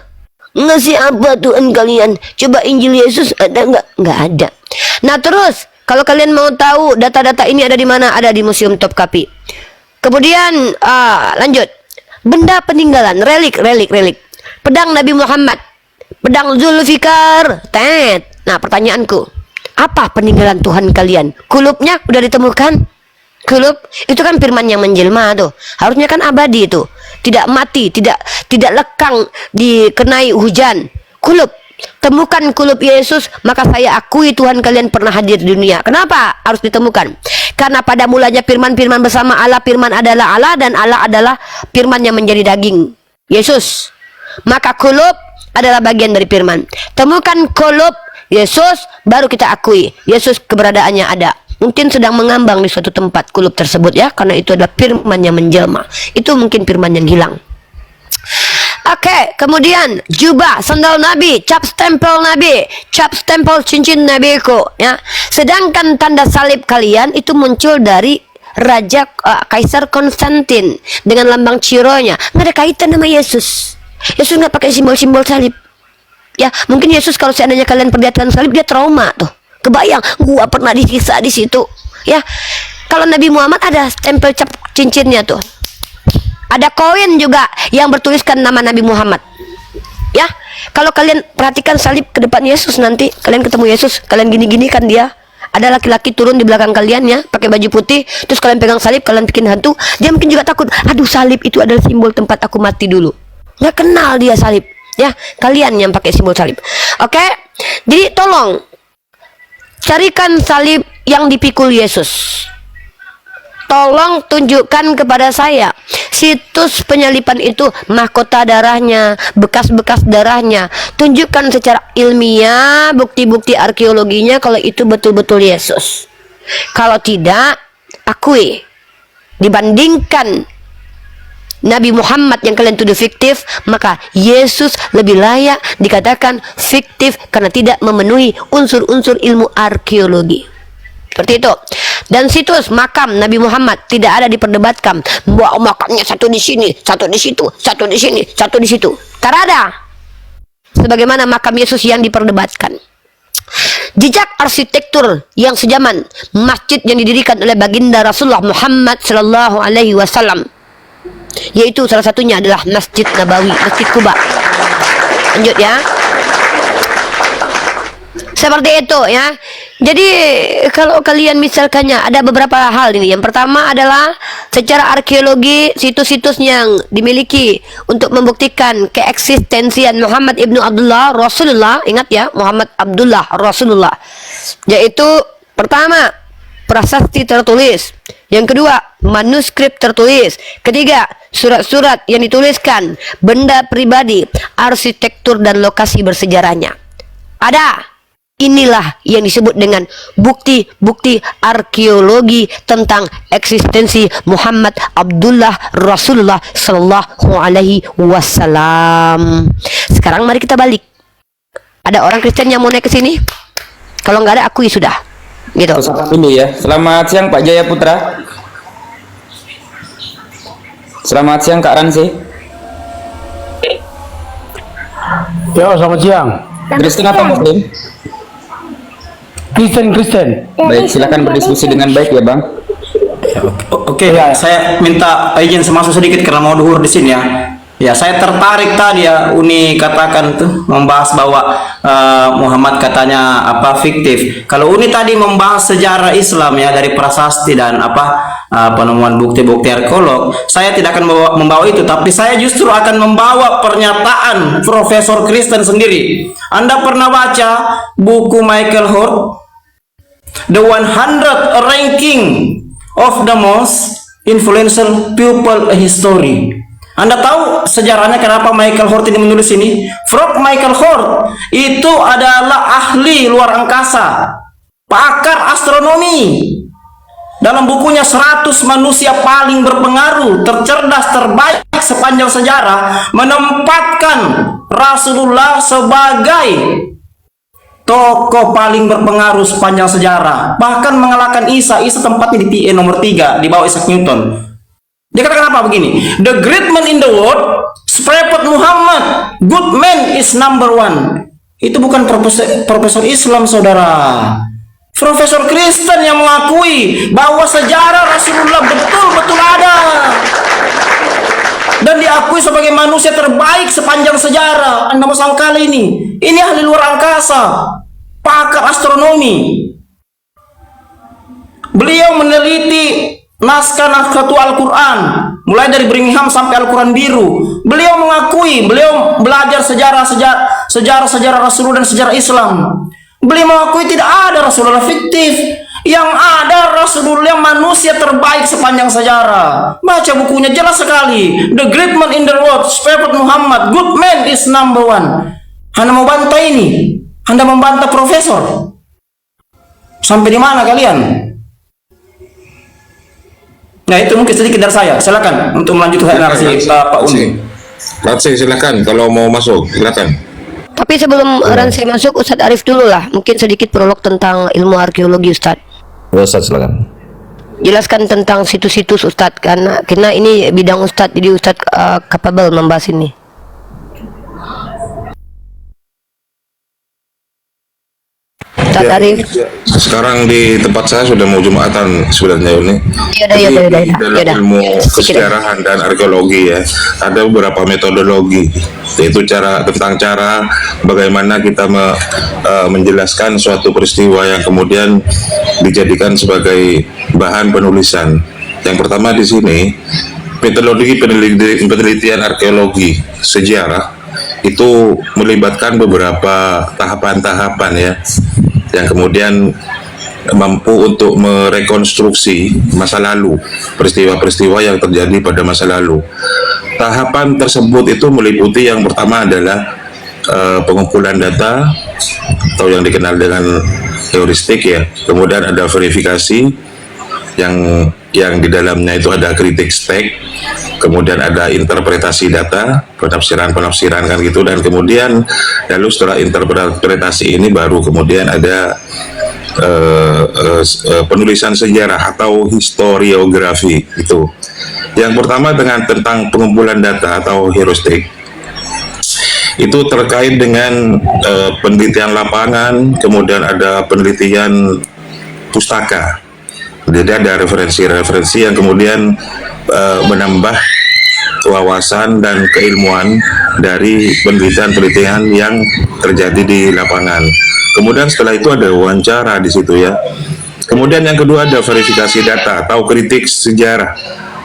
Ngasih apa Tuhan kalian? Coba Injil Yesus ada nggak? Nggak ada. Nah terus, kalau kalian mau tahu data-data ini ada di mana? Ada di Museum Topkapi. Kemudian lanjut. Benda peninggalan, relik. Pedang Nabi Muhammad, pedang Zulfikar. Nah pertanyaanku, apa peninggalan Tuhan kalian? Kulupnya udah ditemukan? Kulub itu kan firman yang menjelma tuh, harusnya kan abadi itu, tidak mati, tidak lekang dikenai hujan. Kulub, temukan kulub Yesus, maka saya akui Tuhan kalian pernah hadir di dunia. Kenapa harus ditemukan? Karena pada mulanya firman bersama Allah, firman adalah Allah dan Allah adalah firman yang menjadi daging, Yesus. Maka kulub adalah bagian dari firman. Temukan kulub Yesus, baru kita akui Yesus keberadaannya ada. Mungkin sedang mengambang di suatu tempat kulub tersebut, ya, karena itu adalah firman yang menjelma. Itu mungkin firman yang hilang. Oke, kemudian jubah, sandal Nabi, cap stempel Nabi, cap stempel cincin Nabiku, ya. Sedangkan tanda salib kalian itu muncul dari Raja Kaisar Konstantin dengan lambang cironya. Nggak ada kaitan nama Yesus. Yesus nggak pakai simbol-simbol salib. Ya, mungkin Yesus kalau seandainya kalian perlihatkan salib, dia trauma tuh. Kebayang, gua pernah disiksa di situ, ya. Kalau Nabi Muhammad ada stempel cap cincinnya tuh. Ada koin juga yang bertuliskan nama Nabi Muhammad. Ya, kalau kalian perhatikan salib ke depan Yesus, nanti kalian ketemu Yesus, kalian gini-gini kan dia. Ada laki-laki turun di belakang kalian, ya, pakai baju putih, terus kalian pegang salib, kalian bikin hantu, dia mungkin juga takut. Aduh, salib itu adalah simbol tempat aku mati dulu. Nggak kenal dia salib, ya. Kalian yang pakai simbol salib. Oke? Jadi tolong carikan salib yang dipikul Yesus. Tolong tunjukkan kepada saya situs penyalipan itu, mahkota darahnya, bekas-bekas darahnya. Tunjukkan secara ilmiah, bukti-bukti arkeologinya kalau itu betul-betul Yesus. Kalau tidak, akui. Dibandingkan Nabi Muhammad yang kalian tuduh fiktif, maka Yesus lebih layak dikatakan fiktif karena tidak memenuhi unsur-unsur ilmu arkeologi. Seperti itu. Dan situs makam Nabi Muhammad tidak ada diperdebatkan. Bahwa makamnya satu di sini, satu di situ, satu di sini, satu di situ. Tak ada. Sebagaimana makam Yesus yang diperdebatkan. Jejak arsitektur yang sejaman, masjid yang didirikan oleh baginda Rasulullah Muhammad sallallahu alaihi wasallam, yaitu salah satunya adalah Masjid Nabawi, Masjid Kuba. Lanjut, ya. Seperti itu, ya. Jadi kalau kalian misalkannya ada beberapa hal ini. Yang pertama adalah secara arkeologi situs-situs yang dimiliki untuk membuktikan keeksistensian Muhammad ibnu Abdullah Rasulullah. Ingat, ya, Muhammad Abdullah Rasulullah. Yaitu pertama, prasasti tertulis. Yang kedua, manuskrip tertulis. Ketiga, surat-surat yang dituliskan, benda pribadi, arsitektur dan lokasi bersejarahnya. Ada. Inilah yang disebut dengan bukti-bukti arkeologi tentang eksistensi Muhammad Abdullah Rasulullah Sallallahu Alaihi Wasallam. Sekarang mari kita balik. Ada orang Kristen yang mau naik ke sini? Kalau nggak ada, akui sudah. Gitu. Dulu ya. Selamat siang Pak Jaya Putra. Selamat siang Kak Ransi. Ya, selamat siang. Kristen atau Muslim? Kristen. Baik, silakan berdiskusi dengan baik ya Bang. Oke, saya minta izin masuk sedikit karena mau duhur di sini ya. Ya, saya tertarik tadi ya Uni katakan tuh membahas bahwa Muhammad katanya apa fiktif. Kalau Uni tadi membahas sejarah Islam ya dari prasasti dan penemuan bukti-bukti arkeolog, saya tidak akan membawa itu, tapi saya justru akan membawa pernyataan Profesor Kristen sendiri. Anda pernah baca buku Michael Hort, The 100 Ranking of the Most Influential People in History? Anda tahu sejarahnya kenapa Michael Hort ini menulis ini? Michael Hort itu adalah ahli luar angkasa, pakar astronomi. Dalam bukunya 100 manusia paling berpengaruh, tercerdas, terbaik sepanjang sejarah, menempatkan Rasulullah sebagai tokoh paling berpengaruh sepanjang sejarah, bahkan mengalahkan Isa tempatnya di nomor 3 di bawah Isaac Newton. Dia katakan apa begini? The great man in the world, Prophet Muhammad, good man is number 1. Itu bukan profesor Islam, saudara. Profesor Kristen yang mengakui bahwa sejarah Rasulullah betul-betul ada dan diakui sebagai manusia terbaik sepanjang sejarah. Anda mau sangkal ini? Ini ahli luar angkasa, pakar astronomi. Beliau meneliti naskah-naskah Al-Quran, mulai dari Birmingham sampai Al-Quran biru. Beliau mengakui, beliau belajar sejarah Rasulullah dan sejarah Islam. Beliau mengakui tidak ada Rasulullah fiktif. Yang ada Rasulullah yang manusia terbaik sepanjang sejarah. Baca bukunya jelas sekali. The great man in the world, Prophet Muhammad, good man is number 1. Anda mau bantah ini? Anda membantah profesor? Sampai di mana kalian? Nah, itu mungkin sedikit dari saya. Silakan untuk melanjutkan narasi Pak Uni. Ratsi, silakan kalau mau masuk, silakan. Tapi sebelum Ransi masuk, Ustadz Arif dulu lah. Mungkin sedikit prolog tentang ilmu arkeologi, Ustadz. Ya, Ustadz, silakan. Jelaskan tentang situs-situs Ustadz, karena ini bidang Ustadz, jadi Ustadz capable membahas ini. Ustadz Arif. Sekarang di tempat saya sudah mau Jumatan sebenarnya ini. Dalam ilmu kesejarahan dan arkeologi ya, ada beberapa metodologi, yaitu tentang cara bagaimana kita menjelaskan suatu peristiwa yang kemudian dijadikan sebagai bahan penulisan. Yang pertama di sini metodologi penelitian arkeologi sejarah itu melibatkan beberapa tahapan-tahapan ya, yang kemudian mampu untuk merekonstruksi masa lalu, peristiwa-peristiwa yang terjadi pada masa lalu. Tahapan tersebut itu meliputi yang pertama adalah pengumpulan data atau yang dikenal dengan heuristik ya. Kemudian ada verifikasi yang di dalamnya itu ada kritik stek, kemudian ada interpretasi data, penafsiran kan gitu, dan kemudian lalu setelah interpretasi ini baru kemudian ada penulisan sejarah atau historiografi itu. Yang pertama tentang pengumpulan data atau heuristik itu terkait dengan penelitian lapangan, kemudian ada penelitian pustaka. Jadi ada referensi-referensi yang kemudian menambah wawasan dan keilmuan dari penelitian-penelitian yang terjadi di lapangan. Kemudian setelah itu ada wawancara di situ ya. Kemudian yang kedua ada verifikasi data atau kritik sejarah.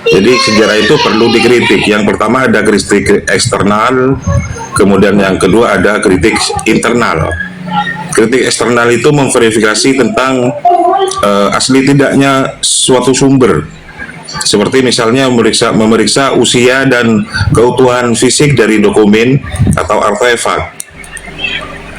Jadi sejarah itu perlu dikritik. Yang pertama ada kritik eksternal, kemudian yang kedua ada kritik internal. Kritik eksternal itu memverifikasi tentang asli tidaknya suatu sumber, seperti misalnya memeriksa usia dan keutuhan fisik dari dokumen atau artefak.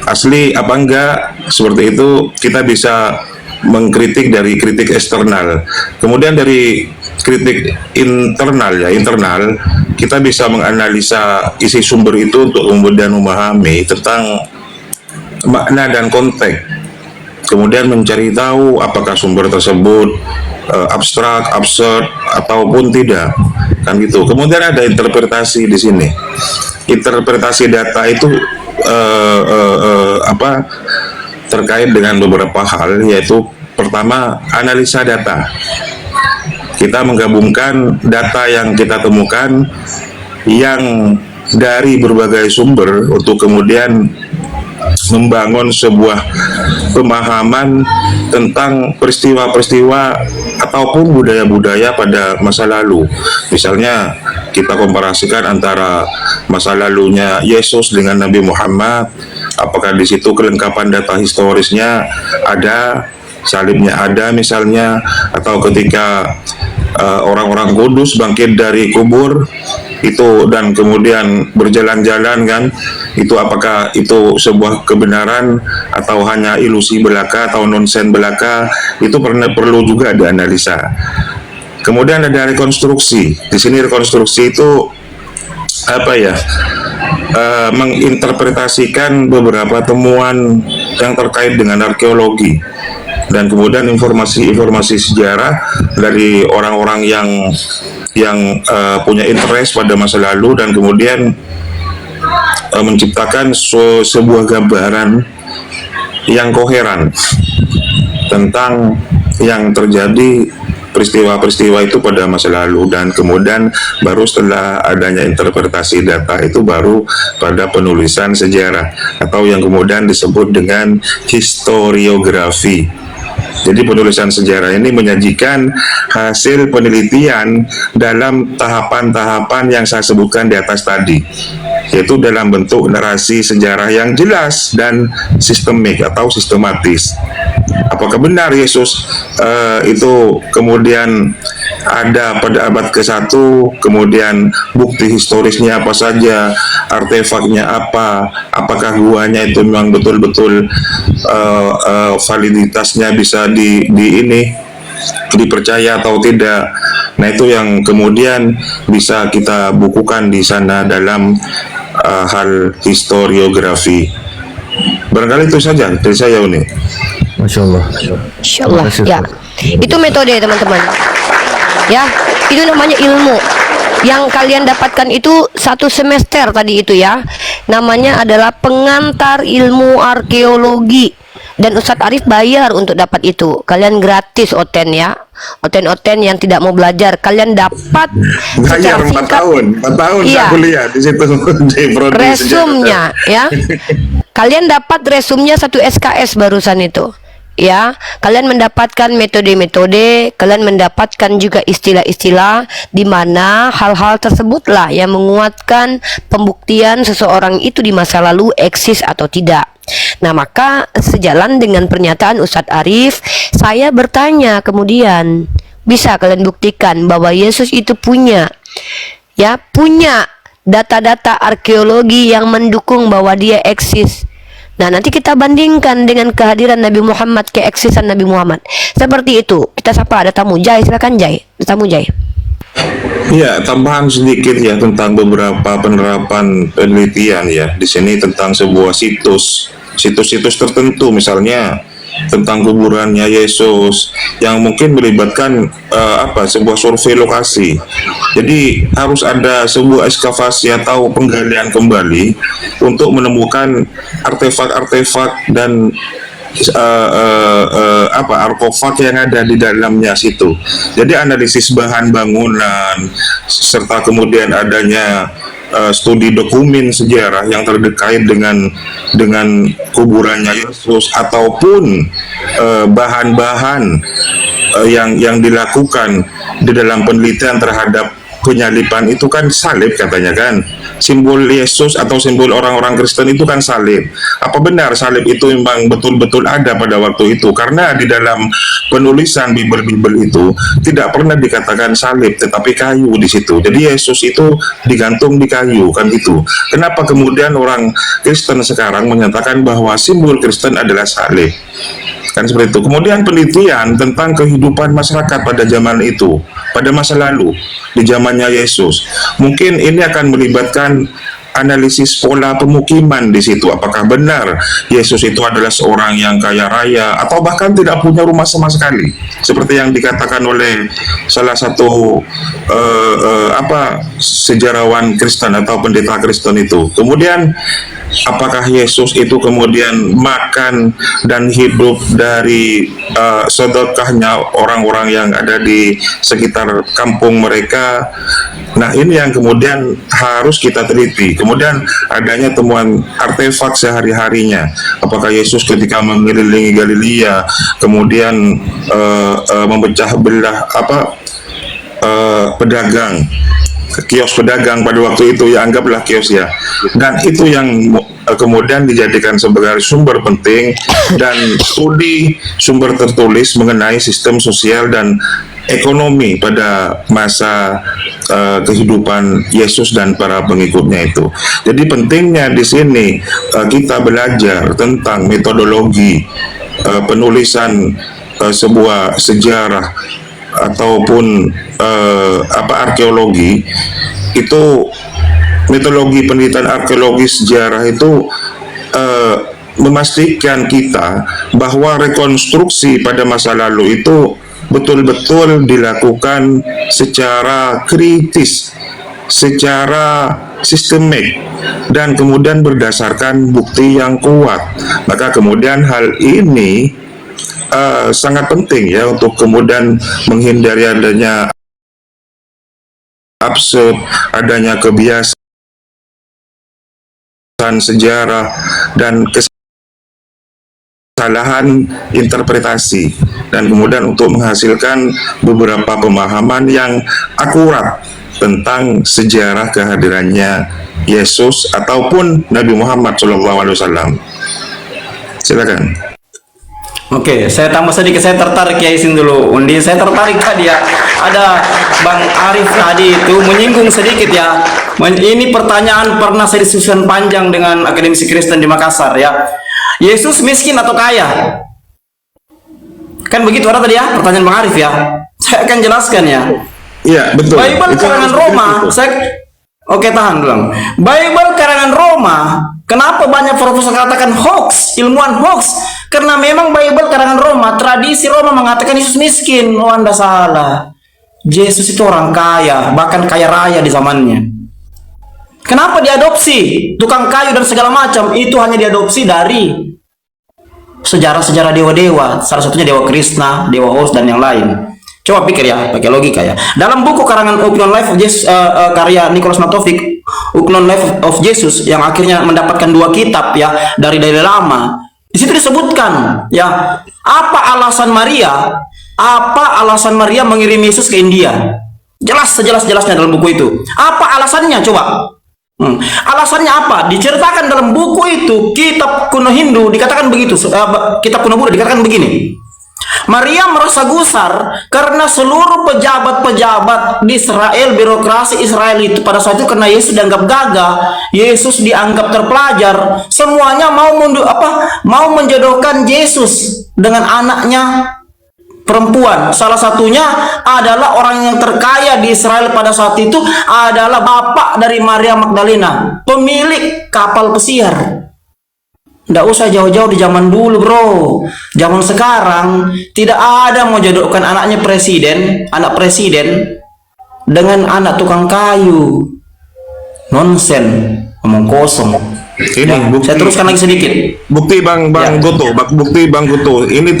asli apa enggak, seperti itu kita bisa mengkritik dari kritik eksternal. Kemudian dari kritik internal kita bisa menganalisa isi sumber itu untuk kemudian memahami tentang makna dan konteks. Kemudian mencari tahu apakah sumber tersebut abstrak, absurd ataupun tidak, kan gitu. Kemudian ada interpretasi di sini. Interpretasi data itu terkait dengan beberapa hal, yaitu pertama analisa data. Kita menggabungkan data yang kita temukan yang dari berbagai sumber untuk kemudian membangun sebuah pemahaman tentang peristiwa-peristiwa ataupun budaya-budaya pada masa lalu. Misalnya kita komparasikan antara masa lalunya Yesus dengan Nabi Muhammad, apakah di situ kelengkapan data historisnya ada, salibnya ada misalnya, atau ketika orang-orang Kudus bangkit dari kubur itu dan kemudian berjalan-jalan kan, itu apakah itu sebuah kebenaran atau hanya ilusi belaka atau nonsen belaka, itu perlu juga dianalisa. Kemudian ada rekonstruksi. Di sini rekonstruksi itu menginterpretasikan beberapa temuan yang terkait dengan arkeologi dan kemudian informasi-informasi sejarah dari orang-orang yang punya interest pada masa lalu dan kemudian menciptakan sebuah gambaran yang koheran tentang yang terjadi peristiwa-peristiwa itu pada masa lalu, dan kemudian baru setelah adanya interpretasi data itu baru pada penulisan sejarah atau yang kemudian disebut dengan historiografi. Jadi penulisan sejarah ini menyajikan hasil penelitian dalam tahapan-tahapan yang saya sebutkan di atas tadi, yaitu dalam bentuk narasi sejarah yang jelas dan sistemik atau sistematis. Apakah benar Yesus itu kemudian ada pada abad ke-1, kemudian bukti historisnya apa saja, artefaknya apa, apakah guanya itu memang betul-betul validitasnya bisa dipercaya atau tidak. Nah, itu yang kemudian bisa kita bukukan di sana dalam hal historiografi. Barangkali itu saja dari saya, Uni. Masya Allah. Insya Allah, ya. Itu metode teman-teman. Ya, itu namanya ilmu. Yang kalian dapatkan itu 1 semester tadi itu ya. Namanya adalah pengantar ilmu arkeologi. Dan Ustadz Arif bayar untuk dapat itu. Kalian gratis oten ya. Oten-oten yang tidak mau belajar, kalian dapat Bayar 4 tahun. 4 tahun iya, saya kuliah di situ di prodi resumnya ya. Kalian dapat resumnya 1 SKS barusan itu. Ya, kalian mendapatkan metode-metode, kalian mendapatkan juga istilah-istilah di mana hal-hal tersebutlah yang menguatkan pembuktian seseorang itu di masa lalu eksis atau tidak. Nah, maka sejalan dengan pernyataan Ustadz Arif, saya bertanya kemudian, bisa kalian buktikan bahwa Yesus itu punya data-data arkeologi yang mendukung bahwa dia eksis. Nah, nanti kita bandingkan dengan kehadiran Nabi Muhammad, keeksisan Nabi Muhammad. Seperti itu. Kita sapa, ada tamu. Jai, silakan Jai. Tamu Jai. Ya, tambahan sedikit ya tentang beberapa penerapan penelitian ya di sini tentang sebuah situs tertentu, misalnya tentang kuburannya Yesus yang mungkin melibatkan sebuah survei lokasi. Jadi harus ada sebuah ekskavasi atau penggalian kembali untuk menemukan artefak-artefak dan artefak yang ada di dalamnya situ. Jadi analisis bahan bangunan serta kemudian adanya studi dokumen sejarah yang terkait dengan kuburannya Yesus ataupun bahan-bahan yang dilakukan di dalam penelitian terhadap penyaliban itu kan salib katanya kan. Simbol Yesus atau simbol orang-orang Kristen itu kan salib. Apa benar salib itu memang betul-betul ada pada waktu itu? Karena di dalam penulisan Bible itu tidak pernah dikatakan salib, tetapi kayu di situ. Jadi Yesus itu digantung di kayu kan gitu. Kenapa kemudian orang Kristen sekarang menyatakan bahwa simbol Kristen adalah salib? Kan seperti itu. Kemudian penelitian tentang kehidupan masyarakat pada zaman itu, pada masa lalu, di zamannya Yesus. Mungkin ini akan melibatkan analisis pola pemukiman di situ. Apakah benar Yesus itu adalah seorang yang kaya raya atau bahkan tidak punya rumah sama sekali, seperti yang dikatakan oleh salah satu sejarawan Kristen atau pendeta Kristen itu. Kemudian apakah Yesus itu kemudian makan dan hidup dari sedekahnya orang-orang yang ada di sekitar kampung mereka? Nah, ini yang kemudian harus kita teliti. Kemudian adanya temuan artefak sehari-harinya. Apakah Yesus ketika mengelilingi Galilea kemudian memecah belah pedagang, kios pedagang pada waktu itu, ya anggaplah kios ya, dan itu yang kemudian dijadikan sebagai sumber penting dan studi sumber tertulis mengenai sistem sosial dan ekonomi pada masa kehidupan Yesus dan para pengikutnya itu. Jadi pentingnya di sini kita belajar tentang metodologi penulisan sebuah sejarah ataupun arkeologi itu. Metodologi penelitian arkeologi sejarah itu memastikan kita bahwa rekonstruksi pada masa lalu itu betul-betul dilakukan secara kritis, secara sistemik, dan kemudian berdasarkan bukti yang kuat. Maka kemudian hal ini sangat penting ya untuk kemudian menghindari adanya absurd, adanya kebiasaan sejarah dan kesalahan interpretasi, dan kemudian untuk menghasilkan beberapa pemahaman yang akurat tentang sejarah kehadirannya Yesus ataupun Nabi Muhammad SAW. Silakan. Oke, saya tambah sedikit, saya tertarik ya, izin dulu Undi, saya tertarik tadi ya, ada Bang Arif tadi itu menyinggung sedikit ya, ini pertanyaan pernah saya diskusikan panjang dengan akademisi Kristen di Makassar ya, Yesus miskin atau kaya? Kan begitu ada tadi ya, pertanyaan Bang Arif ya, saya akan jelaskan ya. Iya, betul. Bible karangan Roma, Oke, tahan dulu. Bible karangan Roma, kenapa banyak profesor katakan hoax, ilmuwan hoax? Karena memang Bible karangan Roma, tradisi Roma mengatakan Yesus miskin. Oh, Anda salah. Yesus itu orang kaya, bahkan kaya raya di zamannya. Kenapa diadopsi? Tukang kayu dan segala macam itu hanya diadopsi dari sejarah-sejarah dewa-dewa, salah satunya Dewa Krishna, Dewa Horus, dan yang lain. Coba pikir ya, pakai logika ya. Dalam buku karangan Unknown Life of Jesus, karya Nicholas Matovic, Unknown Life of Jesus, yang akhirnya mendapatkan 2 kitab ya dari lama, di situ disebutkan ya apa alasan Maria mengirim Yesus ke India. Jelas sejelas-jelasnya dalam buku itu. Apa alasannya coba? Alasannya apa? Diceritakan dalam buku itu, kitab kuno Hindu dikatakan begitu, kitab kuno Buddha dikatakan begini. Maria merasa gusar karena seluruh pejabat-pejabat di Israel, birokrasi Israel itu pada saat itu, karena Yesus dianggap gagah, Yesus dianggap terpelajar, semuanya mau menjodohkan Yesus dengan anaknya perempuan. Salah satunya adalah orang yang terkaya di Israel pada saat itu adalah bapak dari Maria Magdalena, pemilik kapal pesiar. Nggak usah jauh-jauh di zaman dulu, bro. Zaman sekarang tidak ada mau jodohkan anaknya anak presiden dengan anak tukang kayu. Nonsen, omong kosong. Ini ya, bukti, saya teruskan lagi sedikit. Bukti Bang Goto, bukti Bang Goto. Ini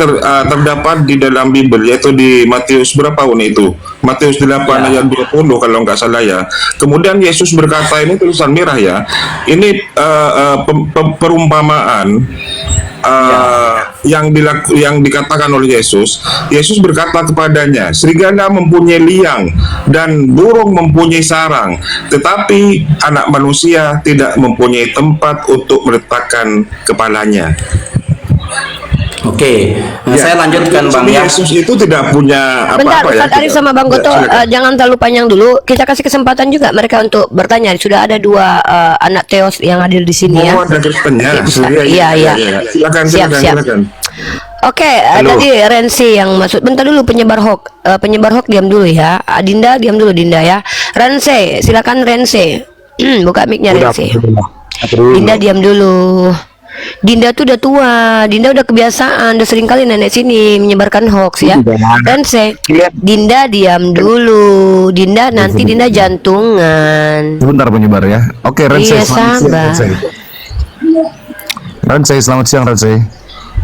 terdapat di dalam Bible, yaitu di Matius berapa itu? Matius 8 ayat 20 kalau nggak salah ya. Kemudian Yesus berkata, ini tulisan merah ya. Ini perumpamaan yang dikatakan oleh Yesus. Yesus berkata kepadanya, serigala mempunyai liang dan burung mempunyai sarang, tetapi anak manusia tidak mempunyai tempat untuk meletakkan kepalanya. Oke, saya lanjutkan Bang Jadi ya. Yesus itu tidak punya Bentar, apa-apa ya. Ustadz Arif sama Bang Goto, jangan terlalu panjang dulu. Kita kasih kesempatan juga mereka untuk bertanya. Sudah ada dua anak Theos yang hadir di sini ya. Oh, ada Kristennya. Iya. Silakan. Oke, tadi Rensi yang masuk. Bentar dulu penyebar hoax diam dulu ya. Dinda diam dulu Dinda ya. Rensi, silakan Rensi. Buka mic-nya Rensi. Dinda diam dulu. Dinda tuh udah tua, Dinda udah kebiasaan, udah sering kali nenek sini menyebarkan hoax ya. Rense, Dinda diam dulu, Dinda nanti Dinda jantungan. Sebentar penyebar ya. Oke, Rense. Iya, sabar. Rense, selamat siang Rense.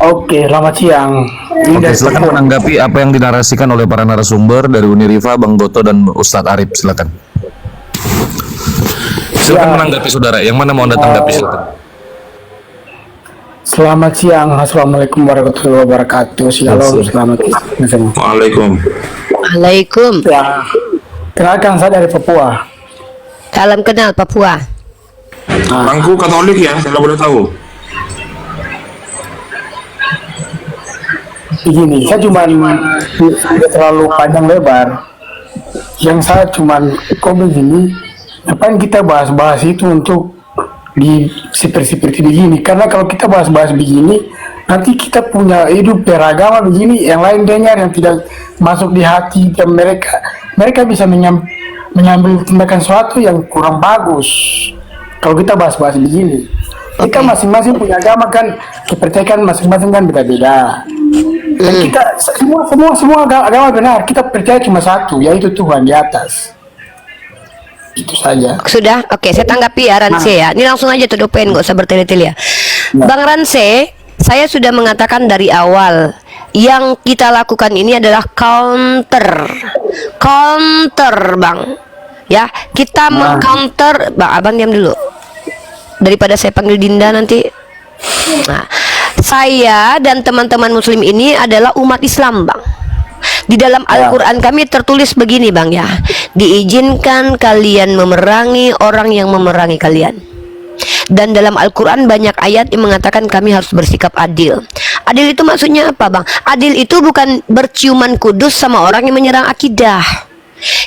Oke, selamat siang. Oke, silakan menanggapi apa yang dinarasikan oleh para narasumber dari Unirifa, Bang Goto dan Ustadz Arif, silakan. Silakan menanggapi saudara. Yang mana mau Anda tanggapi silakan. Selamat siang, assalamualaikum warahmatullahi wabarakatuh. Shalom, selamat siang. Waalaikum. Ya, kenalkan saya dari Papua. Salam kenal Papua. Bangku Katolik ya, kalau boleh tahu. Begini, saya cuma tidak terlalu panjang lebar. Yang saya cuma begini, ngapain kita bahas-bahas itu untuk di seperti begini, karena kalau kita bahas-bahas begini nanti kita punya hidup beragama begini, yang lain dengar yang tidak masuk di hati dan mereka bisa mengambil tindakan sesuatu yang kurang bagus kalau kita bahas-bahas begini. Kita masing-masing punya agama kan, kepercayaan masing-masing kan beda-beda. Dan kita semua agama benar, kita percaya cuma satu, yaitu Tuhan di atas. Itu saja. Sudah, oke, saya tanggapi ya Ranse ya. Ini langsung aja tuh dopen, nggak usah bertele-tele ya. Bang Ranse, saya sudah mengatakan dari awal, yang kita lakukan ini adalah counter, Bang. Ya, kita meng-counter, Bang. Abang diam dulu. Daripada saya panggil Dinda nanti. Nah, saya dan teman-teman Muslim ini adalah umat Islam, Bang. Di dalam Al-Quran kami tertulis begini Bang ya, diizinkan kalian memerangi orang yang memerangi kalian. Dan dalam Al-Quran banyak ayat yang mengatakan kami harus bersikap adil. Adil itu maksudnya apa Bang? Adil itu bukan berciuman kudus sama orang yang menyerang akidah.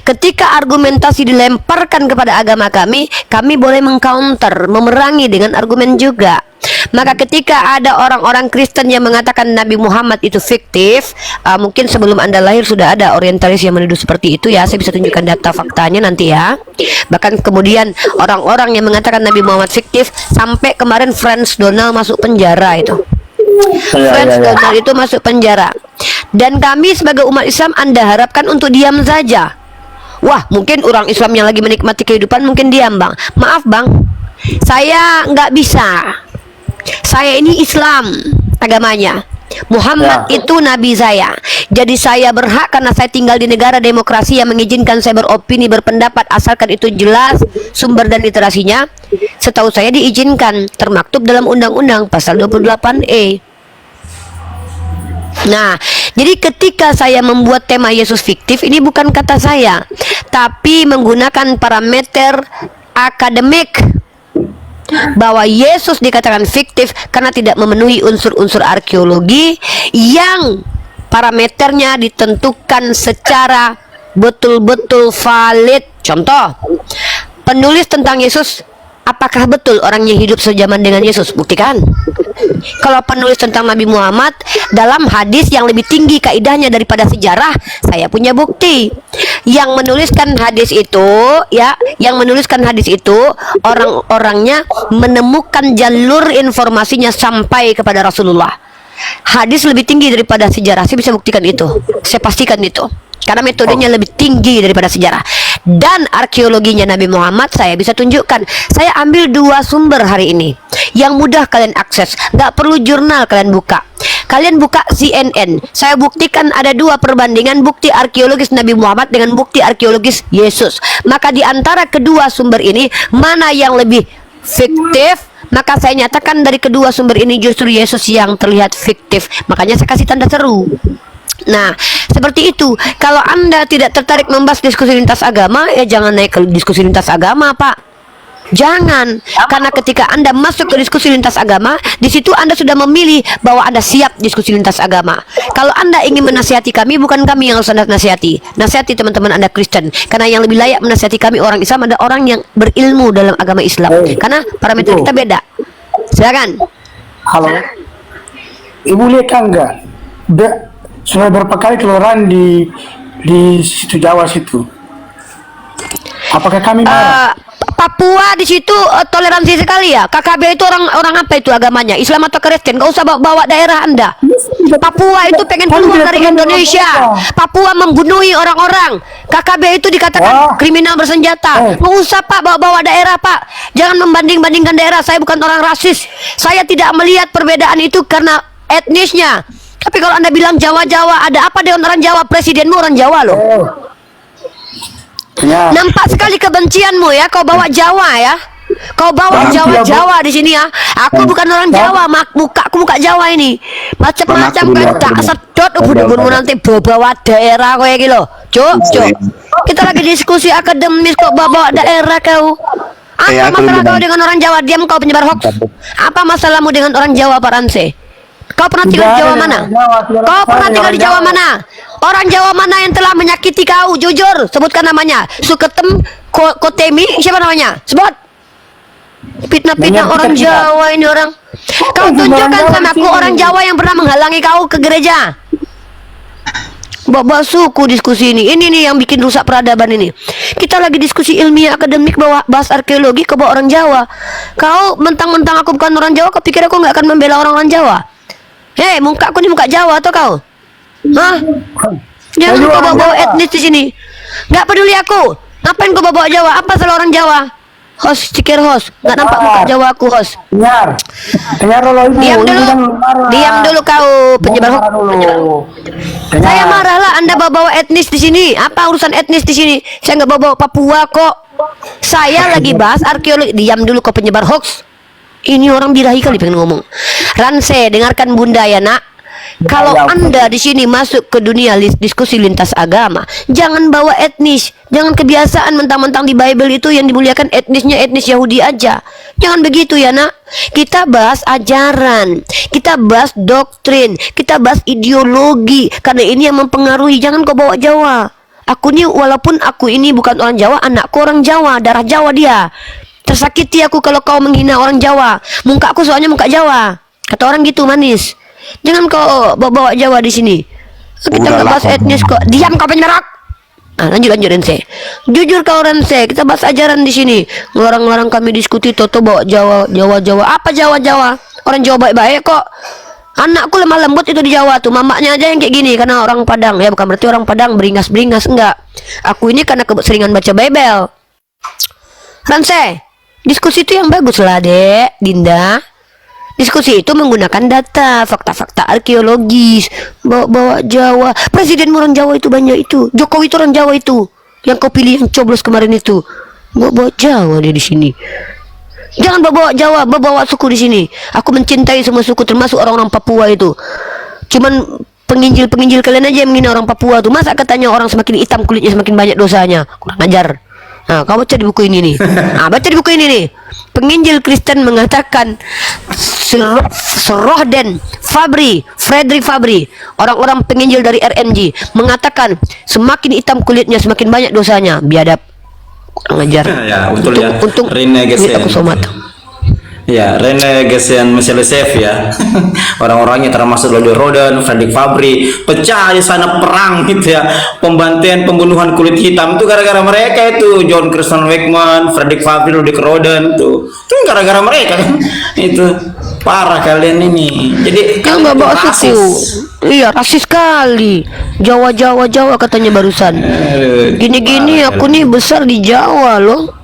Ketika argumentasi dilemparkan kepada agama kami boleh mengcounter, memerangi dengan argumen juga. Maka ketika ada orang-orang Kristen yang mengatakan Nabi Muhammad itu fiktif, mungkin sebelum Anda lahir sudah ada orientalis yang menuduh seperti itu ya. Saya bisa tunjukkan data faktanya nanti ya. Bahkan kemudian orang-orang yang mengatakan Nabi Muhammad fiktif, sampai kemarin Franz Donald masuk penjara itu. Franz Donald itu masuk penjara. Dan kami sebagai umat Islam Anda harapkan untuk diam saja. Wah, mungkin orang Islam yang lagi menikmati kehidupan mungkin diam Bang. Maaf Bang, saya nggak bisa. Saya ini Islam agamanya. Muhammad itu nabi saya. Jadi saya berhak karena saya tinggal di negara demokrasi yang mengizinkan saya beropini, berpendapat, asalkan itu jelas sumber dan literasinya. Setahu saya diizinkan, termaktub dalam undang-undang pasal 28E. Nah, jadi ketika saya membuat tema Yesus fiktif, ini bukan kata saya, tapi menggunakan parameter akademik bahwa Yesus dikatakan fiktif karena tidak memenuhi unsur-unsur arkeologi yang parameternya ditentukan secara betul-betul valid. Contoh, penulis tentang Yesus, apakah betul orangnya hidup sejaman dengan Yesus? Buktikan. Kalau penulis tentang Nabi Muhammad dalam hadis yang lebih tinggi kaidahnya daripada sejarah, saya punya bukti. Yang menuliskan hadis itu, ya, yang menuliskan hadis itu orang-orangnya menemukan jalur informasinya sampai kepada Rasulullah. Hadis lebih tinggi daripada sejarah, saya bisa buktikan itu. Saya pastikan itu. Karena metodenya lebih tinggi daripada sejarah. Dan arkeologinya Nabi Muhammad saya bisa tunjukkan. Saya ambil 2 sumber hari ini yang mudah kalian akses. Nggak perlu jurnal kalian buka. Kalian buka CNN. Saya buktikan ada 2 perbandingan bukti arkeologis Nabi Muhammad dengan bukti arkeologis Yesus. Maka di antara kedua sumber ini, mana yang lebih fiktif, Maka saya nyatakan dari kedua sumber ini justru Yesus yang terlihat fiktif. Makanya saya kasih tanda seru. Nah, seperti itu. Kalau Anda tidak tertarik membahas diskusi lintas agama, ya jangan naik ke diskusi lintas agama, Pak. Jangan, karena ketika Anda masuk ke diskusi lintas agama, di situ Anda sudah memilih bahwa Anda siap diskusi lintas agama. Kalau Anda ingin menasihati kami, bukan kami yang harus Anda nasihati. Nasihati teman-teman Anda Kristen, karena yang lebih layak menasihati kami orang Islam adalah orang yang berilmu dalam agama Islam. Karena parameter kita beda. Silakan. Halo, Ibu lihat enggak? Sudah berapa kali keluaran di situ Jawa situ? Apakah kami marah? Papua di situ toleransi sekali ya. KKB itu orang apa itu agamanya? Islam atau Kristen? Gak usah bawa daerah Anda. Papua itu pengen keluar dari Indonesia. Papua membunuhi orang-orang. KKB itu dikatakan kriminal bersenjata. Nggak usah Pak bawa daerah Pak. Jangan membanding-bandingkan daerah. Saya bukan orang rasis. Saya tidak melihat perbedaan itu karena etnisnya. Tapi kalau Anda bilang Jawa-Jawa, ada apa dengan orang Jawa? Presidenmu orang Jawa loh. Ya. Nampak sekali kebencianmu ya. Kau bawa Jawa ya. Kau bawa Jawa-Jawa di sini ya. Aku bukan orang Jawa, mukaku muka Jawa ini. Macam-macam kan tak sedot ubun-ubunmu nanti bawa daerah kau ya gitu. Cuk. Kita lagi diskusi akademis kok bawa daerah kau. Apa masalah kau dengan orang Jawa? Diam kau penyebar hoax. Apa masalahmu dengan orang Jawa Pak Ranse? Kau pernah tinggal di Jawa mana? Kau pernah tinggal di Jawa mana? Orang Jawa mana yang telah menyakiti kau? Jujur, sebutkan namanya. Suketem, Kotemi, siapa namanya? Sebut. Fitnah-fitnah orang Jawa ini orang. Kau tunjukkan sama aku orang Jawa yang pernah menghalangi kau ke gereja. Bawa suku diskusi ini. Ini nih yang bikin rusak peradaban ini. Kita lagi diskusi ilmiah akademik bahas arkeologi ke bawa orang Jawa. Kau mentang-mentang aku bukan orang Jawa, kau pikir aku nggak akan membela orang-orang Jawa? Hei, mukaku ini muka Jawa atau kau? Hah? Jangan kau bawa etnis di sini. Nggak peduli aku. Ngapain kau bawa Jawa? Apa salah orang Jawa? Host, cikir host. Nggak nampak muka Jawa aku host. Dengar dulu Ibu. Diam dulu kau penyebar hoax. Saya marah lah Anda bawa etnis di sini. Apa urusan etnis di sini? Saya nggak bawa Papua kok. Saya lagi bahas arkeologi. Diam dulu kau penyebar hoax. Ini orang birahi kali pengen ngomong. Ranse, dengarkan Bunda ya nak. Kalau Anda di sini masuk ke dunia diskusi lintas agama, jangan bawa etnis. Jangan kebiasaan mentang-mentang di Bible itu yang dimuliakan etnisnya etnis Yahudi aja. Jangan begitu ya nak. Kita bahas ajaran, kita bahas doktrin, kita bahas ideologi. Karena ini yang mempengaruhi. Jangan kau bawa Jawa. Aku nih walaupun aku ini bukan orang Jawa, anakku orang Jawa, darah Jawa dia. Tersakiti aku kalau kau menghina orang Jawa. Muka aku soalnya muka Jawa. Kata orang gitu manis. Jangan kau bawa Jawa di sini. Kita nggak bahas etnis kok. Diam kau penyerak. Nah, lanjut Rense. Jujur kau Rense. Kita bahas ajaran di sini. Ngelarang-larang kami diskusi. Toto bawa Jawa. Apa Jawa? Orang Jawa baik-baik kok. Anakku lemah lembut itu di Jawa tuh. Mamaknya aja yang kayak gini. Karena orang Padang. Ya bukan berarti orang Padang beringas-beringas. Enggak. Aku ini karena keseringan baca Bible. Rense. Diskusi itu yang bagus lah dek, Dinda. Diskusi itu menggunakan data, fakta-fakta arkeologis. Bawa Jawa. Presiden orang Jawa itu banyak itu. Jokowi itu orang Jawa itu. Yang kau pilih yang coblos kemarin itu. Bawa Jawa dia di sini. Jangan bawa Jawa, bawa suku di sini. Aku mencintai semua suku termasuk orang-orang Papua itu. Cuman penginjil kalian aja yang menghina orang Papua tuh. Masa katanya orang semakin hitam kulitnya semakin banyak dosanya? Kurang ajar. Nah, kau baca di buku ini nih. Nah, baca di buku ini nih. Penginjil Kristen mengatakan Frederick Fabry, orang-orang penginjil dari RNG mengatakan semakin hitam kulitnya semakin banyak dosanya. Biadab. Kurang ajar. Ya, betul ya. Untung Rene Gesen. aku somat. Ya, Rene Gesen Meselesef ya. Orang-orangnya termasuk Lodi Roden, Frederick Fabry, pecah di sana perang gitu ya. Pembunuhan kulit hitam itu gara-gara mereka itu. John Christian Wakeman, Frederick Fabry, Lodi Roden tuh. Itu gara-gara mereka kan. Itu parah kalian ini. Jadi kan nggak bawa suku. Iya, rasis sekali. Jawa katanya barusan. Gini-gini aku nih besar di Jawa loh.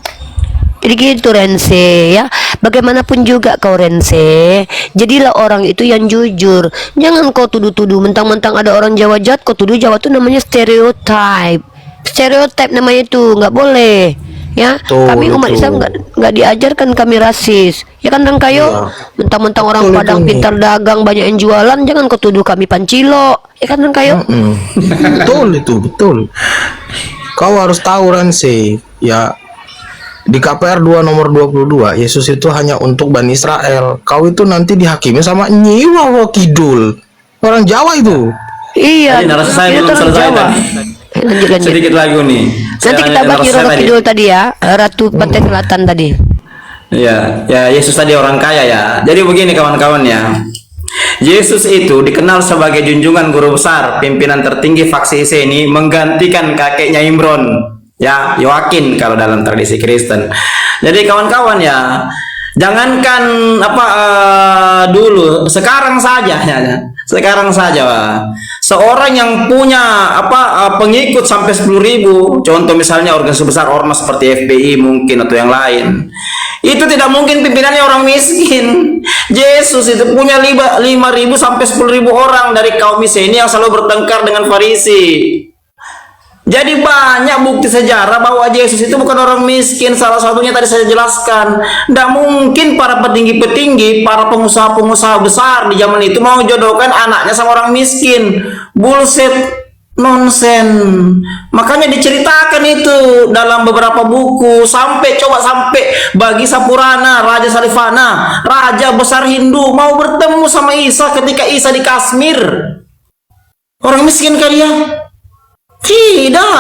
Jadi gitu Rense ya. Bagaimanapun juga kau Rense, jadilah orang itu yang jujur. Jangan kau tuduh-tuduh mentang-mentang ada orang Jawa jahat kau tuduh Jawa itu namanya stereotype. Stereotype namanya itu, nggak boleh. Ya, Betul, kami umat betul. Islam nggak diajarkan kami rasis. Ya kan dan kayo, mentang-mentang orang Betul, Padang itu, pintar dagang banyak yang jualan, jangan kau tuduh kami pancilo. Ya kan dan kayo. Betul itu, betul. Kau harus tahu Ranse, ya di KPR 2 nomor 22, Yesus itu hanya untuk Bani Israel. Kau itu nanti dihakimi sama Nyi Wawo Kidul. Orang Jawa itu. Iya. Tadi narasi saya itu belum orang selesai Jawa. tadi. Lanjut. Sedikit lagi nih. Nanti kita bagi Roro Kidul tadi ya, Ratu Pantai Selatan tadi. Ya, ya Yesus tadi orang kaya ya. Jadi begini kawan-kawan ya. Yesus itu dikenal sebagai junjungan guru besar, pimpinan tertinggi faksi ini, menggantikan kakeknya Imron, ya Yoakin kalau dalam tradisi Kristen. Jadi kawan-kawan ya, jangankan dulu, sekarang saja ya. Sekarang saja, seorang yang punya pengikut sampai 10.000, contoh misalnya organisasi besar ormas seperti FPI mungkin atau yang lain, itu tidak mungkin pimpinannya orang miskin. Yesus itu punya 5.000 sampai 10.000 orang dari kaum miskin yang selalu bertengkar dengan Farisi. Jadi banyak bukti sejarah bahwa Yesus itu bukan orang miskin. Salah satunya tadi saya jelaskan. Tidak mungkin para petinggi-petinggi, para pengusaha-pengusaha besar di zaman itu mau jodohkan anaknya sama orang miskin. Bullshit, nonsen. Makanya diceritakan itu dalam beberapa buku. Sampai bagi Sapurana, Raja Salivana, raja besar Hindu mau bertemu sama Isa ketika Isa di Kashmir. Orang miskin kalian? Tidak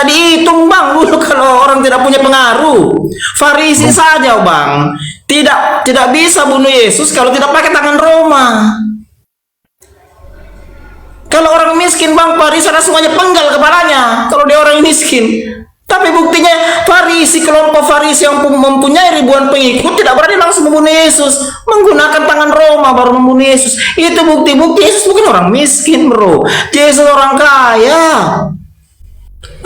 dihitung bang dulu kalau orang tidak punya pengaruh. Farisi saja bang tidak bisa bunuh Yesus kalau tidak pakai tangan Roma. Kalau orang miskin bang, Farisi semuanya penggal kepalanya kalau dia orang miskin. Tapi buktinya Farisi, kelompok Farisi yang mempunyai ribuan pengikut tidak berani langsung membunuh Yesus, menggunakan tangan Roma baru membunuh Yesus. Itu bukti-bukti Yesus bukan orang miskin bro, Yesus orang kaya.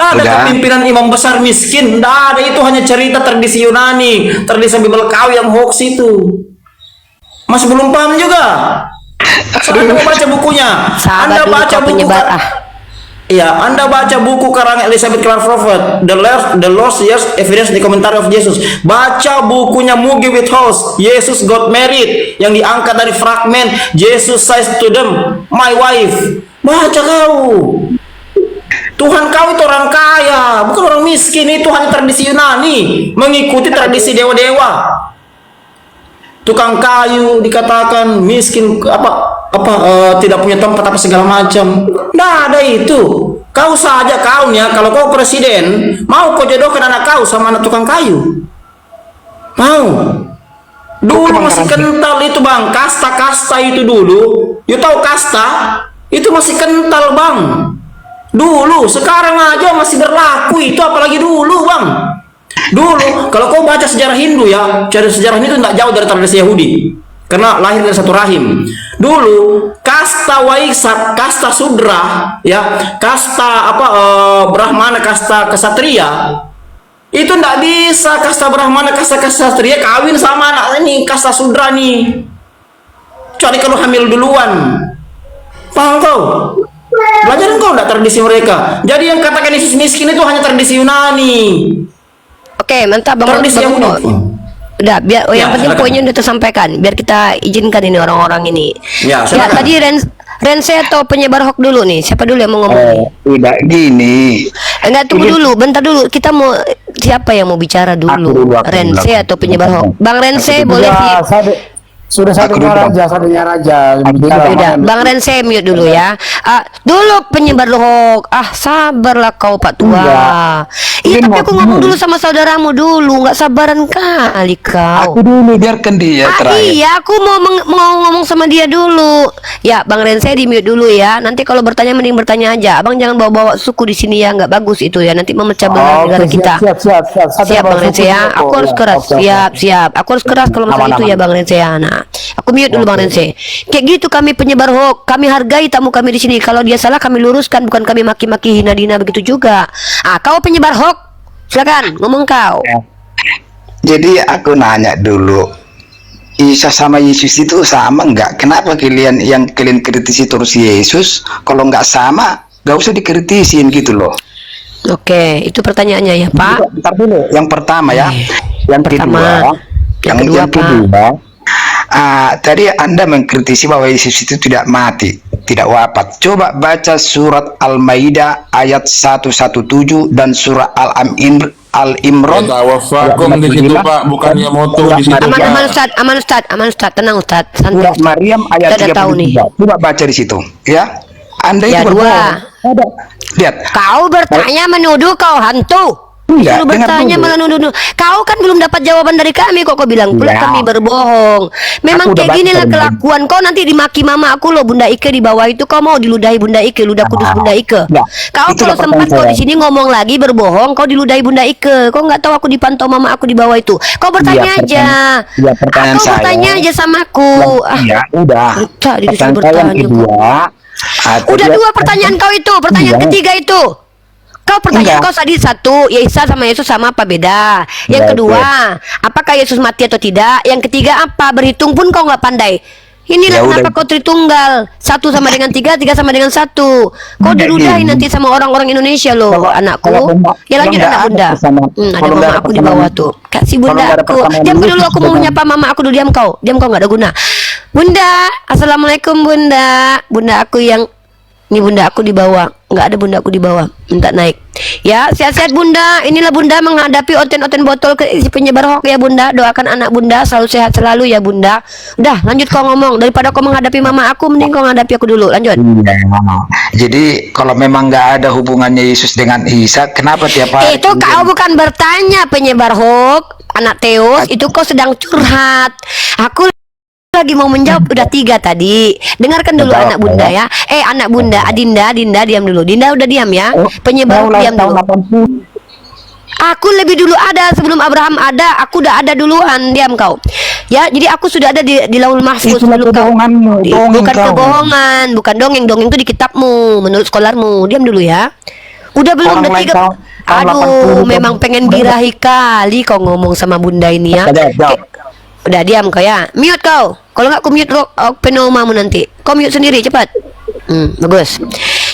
Ada pimpinan imam besar miskin? Tidak ada, itu hanya cerita tradisi Yunani, tradisi Bibelkawi yang hoax itu. Masih belum paham juga? Anda baca bukunya. Anda baca buku ya, Anda baca buku karangan Elizabeth Clark Prophet, The Lost Years Evidence di Commentary of Jesus. Baca bukunya Mugi Whithouse, Jesus Got Married, yang diangkat dari fragmen Jesus says to them, My wife. Baca kau. Tuhan kau itu orang kaya, bukan orang miskin. Itu hanya tradisi Yunani, mengikuti tradisi dewa-dewa. Tukang kayu dikatakan miskin, tidak punya tempat apa segala macam. Nah, ada itu. Kau saja kaunya, kalau kau presiden, mau kau jodohkan anak kau sama anak tukang kayu? Mau? Dulu masih kental itu bang, kasta itu dulu. You tahu kasta? Itu masih kental bang. Dulu, sekarang aja masih berlaku itu, apalagi dulu bang. Dulu, kalau kau baca sejarah Hindu ya, sejarah Hindu tidak jauh dari tradisi Yahudi, karena lahir dari satu rahim. Dulu, kasta Waisak, kasta Sudra, ya, kasta Brahmana, kasta Kesatria, itu tidak bisa kasta Brahmana, kasta Kesatria kawin sama anak ini kasta Sudra nih, kecuali kalau hamil duluan. Paham kau? Belajar kau tidak tradisi mereka. Jadi yang katakan Yesus miskin itu hanya tradisi Yunani. Oke, mantap bang. Udah, biar yang penting poinnya udah tersampaikan. Biar kita izinkan ini orang-orang ini. Ya tadi Rense atau penyebar hoax dulu nih. Siapa dulu yang mau ngomong? Tidak gini. Enggak, tunggu dulu, bentar dulu. Kita mau siapa yang mau bicara dulu? Rense atau penyebar hoax? Bang Rense boleh Sudah satunya raja. Beda. Bang Rense mute dulu ya. Dulu penyebar hoax. Sabarlah kau Pak Tua. Iya, tapi aku ngomong dulu sama saudaramu dulu. Nggak sabaran kali kau. Aku dulu, biarkan dia terakhir. Iya, aku mau ngomong sama dia dulu. Ya, Bang Rense di mute dulu ya. Nanti kalau bertanya mending bertanya aja. Abang jangan bawa-bawa suku di sini ya, nggak bagus itu ya. Nanti memecah belah negara kita. Siap Bang Rense ya. Aku harus keras. Siap. Aku harus keras kalau masalah itu ya Bang Rense ya. Nah, aku mute dulu Bang Rense. Kayak gitu kami penyebar hoax. Kami hargai tamu kami di sini. Kalau dia salah kami luruskan, bukan kami maki-maki hina-dina begitu juga. Kau penyebar hoax. Silakan ngomong kau. Jadi aku nanya dulu, Isa sama Yesus itu sama enggak? Kenapa kalian kritisi terus Yesus? Kalau enggak sama, enggak usah dikritisin gitu loh. Oke, itu pertanyaannya ya, Pak. Bentar dulu. Yang pertama ya. Yang Pertama. kedua. Yang kedua, Pak. Tadi Anda mengkritisi bahwa Yesus itu tidak mati, tidak wafat. Coba baca surat Al-Maidah ayat 117 dan surah Al-Imran. Tawafakum di situ Pak, bukannya moto di situ Pak. Aman Ustaz, tenang Ustaz, santai. Surat Maryam ayat Kita udah tahu nih. 33. Coba baca di situ, ya. Anda Ya, itu dua. berbohong. Lihat. Kau bertanya menuduh kau hantu. Iya, Lu dengar bertanya dulu. malah nuduh. Kau kan belum dapat jawaban dari kami kok kau bilang pula Ya. kami berbohong. Memang Aku udah kayak gini baca lah dari kelakuan kau, nanti dimaki mama aku loh, Bunda Ike di bawah itu kau mau diludahi Bunda Ike, ludah kudus Bunda Ike. Ya, Kau itulah kalau sempat kau pertanyaan di sini ngomong lagi berbohong, kau diludahi Bunda Ike. Kau nggak tahu aku dipantau mama aku di bawah itu. Kau bertanya Iya, aja. iya, pertanyaan Kau saya. bertanya aja sama aku. Ya, udah. Tak disuruh Pertanyaan bertanya. yang kedua. Udah dua pertanyaan kau itu. Pertanyaan Iya. ketiga itu. Kau pertanyaan Enggak. kau tadi satu, ya Isa sama Yesus sama apa beda? Yang Ya, kedua, apakah Yesus mati atau tidak? Yang ketiga apa? Berhitung pun kau nggak pandai. Inilah Ya kenapa udah. kau tritunggal. 1 sama dengan 3, 3 sama dengan 1. Kau Enggak diludahi gini. nanti sama orang-orang Indonesia loh, Kalau- anakku. kalau Ya lanjut nggak anak ada bunda. persamaan- Ada kalau nggak mama ada aku di persamaan- bawah tuh. Kasih kalau bunda nggak ada aku. persamaan Diam Yesus dulu, aku mau dengan- menyapa mama aku dulu. Diam kau nggak ada guna. Bunda, assalamualaikum bunda. Bunda aku yang ini bunda aku di bawah, nggak ada bunda aku di bawah, minta naik. Ya, sehat-sehat bunda. Inilah bunda menghadapi oten-oten botol ke si penyebar hoax ya bunda. Doakan anak bunda selalu sehat selalu ya bunda. Udah, lanjut kau ngomong. Daripada kau menghadapi mama aku, mending kau menghadapi aku dulu. Lanjut. Iya. Jadi kalau memang nggak ada hubungannya Yesus dengan Isa, kenapa tiap hari? Itu kau bukan bertanya penyebar hoax, anak Teos. Itu kau sedang curhat. Aku lagi mau menjawab, udah 3 tadi. Dengarkan dulu Jawab, anak bunda ya. Anak bunda, Dinda diam dulu. Dinda udah diam ya. Penyebar hoax diam dulu. Aku lebih dulu ada sebelum Abraham ada. Aku udah ada duluan. Diam kau. Ya, jadi aku sudah ada di Laul Mahfuz Itulah dulu kau. kebohonganmu, dongeng Bukan kau. kebohongan, bukan dongeng. Dongeng itu di kitabmu, menurut sekolarmu. Diam dulu ya. Udah belum Orang udah lain 3. tahun Aduh, 80 memang pengen birahi kali kau ngomong sama bunda ini ya. Udah diam kau ya. Mute kau. Kalau nggak aku mute penomamu nanti. Kau mute sendiri cepat. Bagus.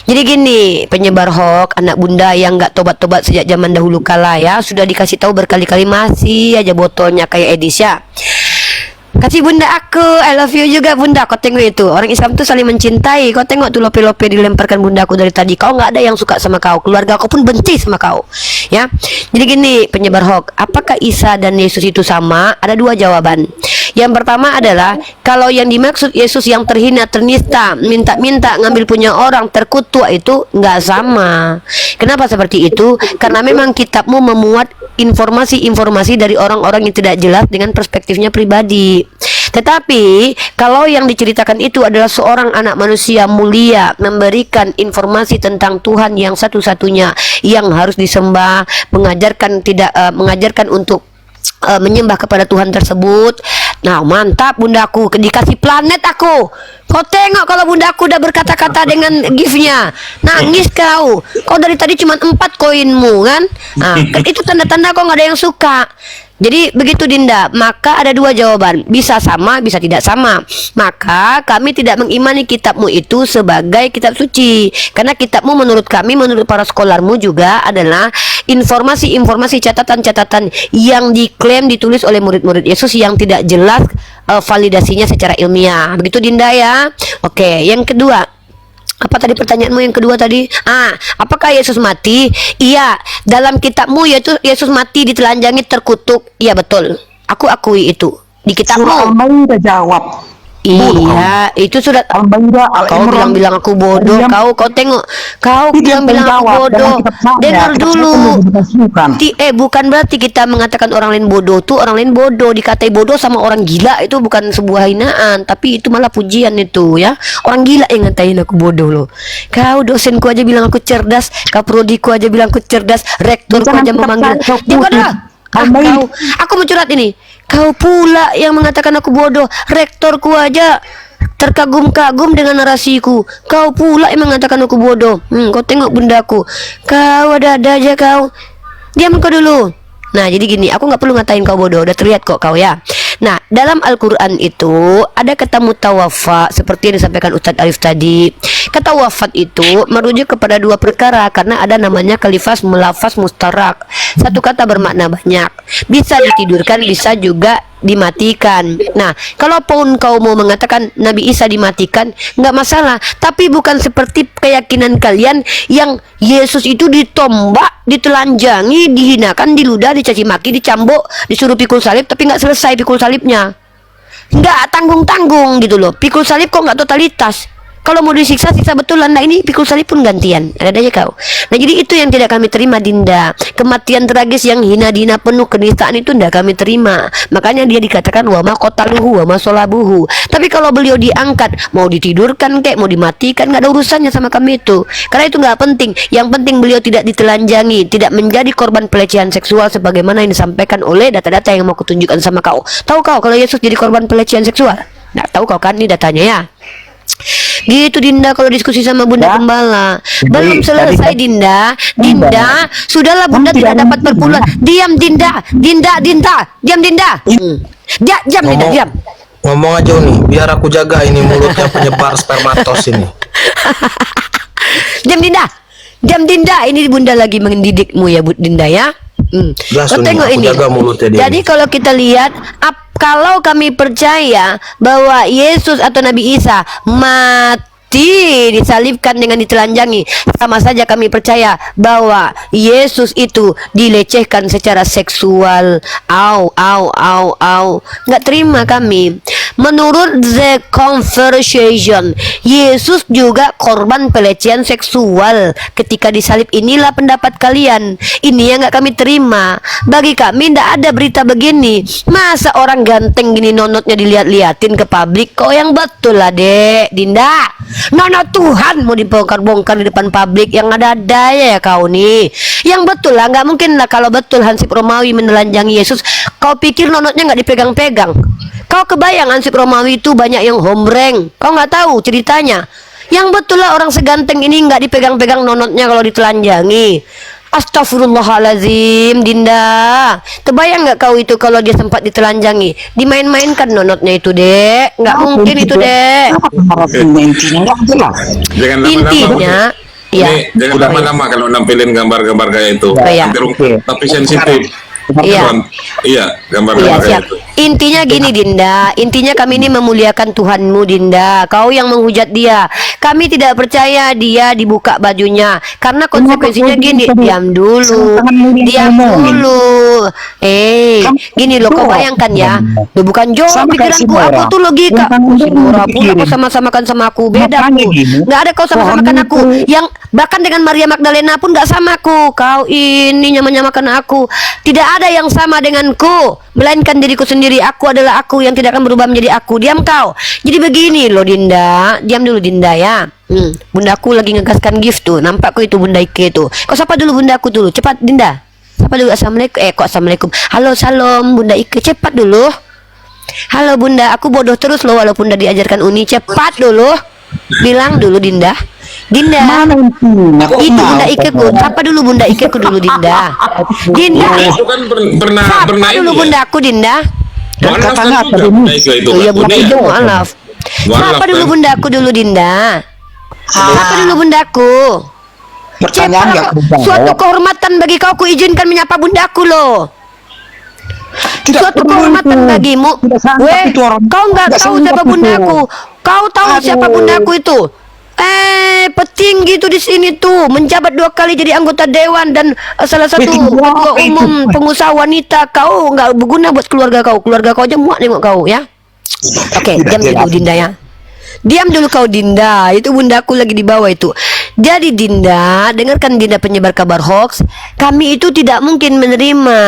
Jadi gini, penyebar hoax anak bunda yang nggak tobat-tobat sejak zaman dahulu kala ya, sudah dikasih tahu berkali-kali masih aja botolnya kayak Edis ya. Kasih bunda aku, I love you juga bunda. Kau tengok itu, orang Islam tuh saling mencintai. Kau tengok tuh lope-lope dilemparkan bunda aku dari tadi. Kau nggak ada yang suka sama kau, keluarga kau pun benci sama kau. Ya, jadi gini penyebar hoax. Apakah Isa dan Yesus itu sama? Ada 2 jawaban. Yang pertama adalah kalau yang dimaksud Yesus yang terhina, ternista, minta-minta, ngambil punya orang, terkutuk itu nggak sama. Kenapa seperti itu? Karena memang kitabmu memuat informasi-informasi dari orang-orang yang tidak jelas dengan perspektifnya pribadi. Tetapi kalau yang diceritakan itu adalah seorang anak manusia mulia memberikan informasi tentang Tuhan yang satu-satunya yang harus disembah, mengajarkan untuk menyembah kepada Tuhan tersebut. Nah, mantap bundaku, dikasih planet aku. Kau tengok kalau bundaku udah berkata-kata dengan gift-nya. Nangis kau. Kau dari tadi cuma 4 koinmu kan? Nah, itu tanda-tanda kau nggak ada yang suka. Jadi begitu Dinda, maka ada 2 jawaban, bisa sama, bisa tidak sama. Maka kami tidak mengimani kitabmu itu sebagai kitab suci, karena kitabmu menurut kami, menurut para skolarmu juga adalah informasi-informasi, catatan-catatan yang diklaim ditulis oleh murid-murid Yesus yang tidak jelas validasinya secara ilmiah. Begitu Dinda ya. Oke, yang kedua. Apa tadi pertanyaanmu yang kedua tadi? Apakah Yesus mati? Iya, dalam kitabmu yaitu Yesus mati ditelanjangi terkutuk. Iya betul. Aku akui itu di kitabmu. Surah Al-Maidah jawab. Iya, itu sudah. Al-Maidah, Kau bilang aku bodoh. Kau tengok. Kau bilang aku bodoh. Dengar dulu. Bukan berarti kita mengatakan orang lain bodoh tuh orang lain bodoh. Dikatai bodoh sama orang gila itu bukan sebuah hinaan, tapi itu malah pujian itu ya. Orang gila yang ngatain aku bodoh loh. Kau dosenku aja bilang aku cerdas, kau prodiku aja bilang aku cerdas, rektorku aja memanggil. Aku mau curhat ini. Kau pula yang mengatakan aku bodoh. Rektorku aja terkagum-kagum dengan narasiku. Kau pula yang mengatakan aku bodoh. Kau tengok bundaku. Kau ada-ada aja kau. Diam kau dulu. Nah jadi gini, aku nggak perlu ngatain kau bodoh. Udah terlihat kok kau ya. Nah, dalam Al-Quran itu ada kata mutawafa seperti yang disampaikan Ustadz Arif tadi. Kata wafat itu merujuk kepada dua perkara karena ada namanya kalifas melafaz mustarak. Satu kata bermakna banyak. Bisa ditidurkan, bisa juga dimatikan. Nah, kalaupun kau mau mengatakan Nabi Isa dimatikan, nggak masalah. Tapi bukan seperti keyakinan kalian yang Yesus itu ditombak, ditelanjangi, dihinakan, diludah, dicaci maki, dicambuk, disuruh pikul salib, tapi nggak selesai pikul salibnya. Nggak tanggung-tanggung gitu loh. Pikul salib kok nggak totalitas. Kalau mau disiksa, siksa betulan. Nah, ini pikul salib pun gantian. Ada aja kau. Nah, jadi itu yang tidak kami terima, Dinda. Kematian tragis yang hina-dina penuh kenistaan itu tidak kami terima. Makanya dia dikatakan wama qataluhu wama solabuhu. Tapi kalau beliau diangkat, mau ditidurkan kek, mau dimatikan, nggak ada urusannya sama kami itu. Karena itu nggak penting. Yang penting beliau tidak ditelanjangi, tidak menjadi korban pelecehan seksual sebagaimana yang disampaikan oleh data-data yang mau kutunjukkan sama kau. Tahu kau kalau Yesus jadi korban pelecehan seksual? Nggak tahu kau kan, ini datanya ya. Gitu Dinda kalau diskusi sama Bunda Gembala. Belum selesai Dinda. Dinda, sudahlah Bunda tidak dapat berpulang. Diam Dinda. Dinda. Diam Dinda. Diam Dinda, diam. Ngomong aja nih, biar aku jaga ini mulutnya penyebar spermatos ini. Diam Dinda. Diam Dinda. Ini Bunda lagi mendidikmu ya Bu Dinda ya. Kau tengok ini. Jadi kalau kita lihat kalau kami percaya bahwa Yesus atau Nabi Isa mati disalibkan dengan ditelanjangi, sama saja kami percaya bahwa Yesus itu dilecehkan secara seksual. Nggak terima kami. Menurut The Conversation, Yesus juga korban pelecehan seksual ketika disalib. Inilah pendapat kalian. Ini yang nggak kami terima. Bagi kami tidak ada berita begini. Masa orang ganteng gini nonotnya dilihat-liatin ke publik? Kok yang betul lah Dek Dinda. Nonot Tuhan mau dibongkar-bongkar di depan publik. Yang ada daya ya kau nih. Yang betul lah, nggak mungkin lah kalau betul Hansip Romawi menelanjangi Yesus. Kau pikir nonotnya nggak dipegang-pegang? Kau kebayang Hansip Romawi itu banyak yang hombreng. Kau nggak tahu ceritanya. Yang betul lah orang seganteng ini nggak dipegang-pegang nonotnya kalau ditelanjangi. Astagfirullahalazim Dinda. Terbayang nggak kau itu kalau dia sempat ditelanjangi? Dimain-mainkan nonotnya itu Dek. Nggak mungkin itu Dek. Intinya ya. Jangan lama-lama kalau nampilin gambar-gambar kayak itu. Tapi sensitif. Iya, gambar-gambar kayak itu. Intinya gini Dinda, intinya kami ini memuliakan Tuhanmu Dinda. Kau yang menghujat dia. Kami tidak percaya dia dibuka bajunya. Karena konsekuensinya gini. Diam dulu. Gini loh, kau bayangkan ya. Loh, bukan jawab pikiranku, aku tuh logika. Kau sama-samakan sama aku. Beda aku. Nggak ada kau sama-samakan aku. Yang bahkan dengan Maria Magdalena pun nggak sama aku. Kau ini nyamakan aku. Tidak ada yang sama denganku, melainkan diriku sendiri. Aku adalah aku yang tidak akan berubah menjadi aku. Diam kau. Jadi begini loh Dinda. Diam dulu Dinda ya. Bundaku lagi ngegaskan gift tuh. Nampak kok itu Bunda Ike tuh. Kau sapa dulu bundaku dulu. Cepat Dinda. Sapa dulu assalamualaikum. Kok assalamualaikum. Halo salam Bunda Ike. Cepat dulu. Halo Bunda. Aku bodoh terus loh walaupun udah diajarkan Uni. Cepat dulu. Bilang dulu Dinda. Dinda, itu Bunda Ike ku. Sapa dulu Bunda Ike ku dulu Dinda. Dinda, itu kan pernah dulu Bunda aku Dinda. Katanya apa Bunda Ike itu? Ya Bunda Ike maaf. Sapa dulu Bunda aku dulu Dinda. Sapa dulu Bunda aku. Cepat, suatu kehormatan bagi kau, aku izinkan menyapa Bunda aku loh. Suatu kehormatan bagimu. Weh, kau nggak tahu siapa Bunda aku. Kau tahu siapa Bunda aku itu? Petinggi tuh di sini tuh, menjabat 2 kali jadi anggota dewan dan salah satu ketua umum pengusaha wanita. Kau nggak berguna buat keluarga kau. Keluarga kau aja muak nengok kau ya. Oke, diam dulu Dinda ya. Diam dulu kau Dinda. Itu bundaku lagi di bawah itu. Jadi Dinda, dengarkan Dinda penyebar kabar hoax. Kami itu tidak mungkin menerima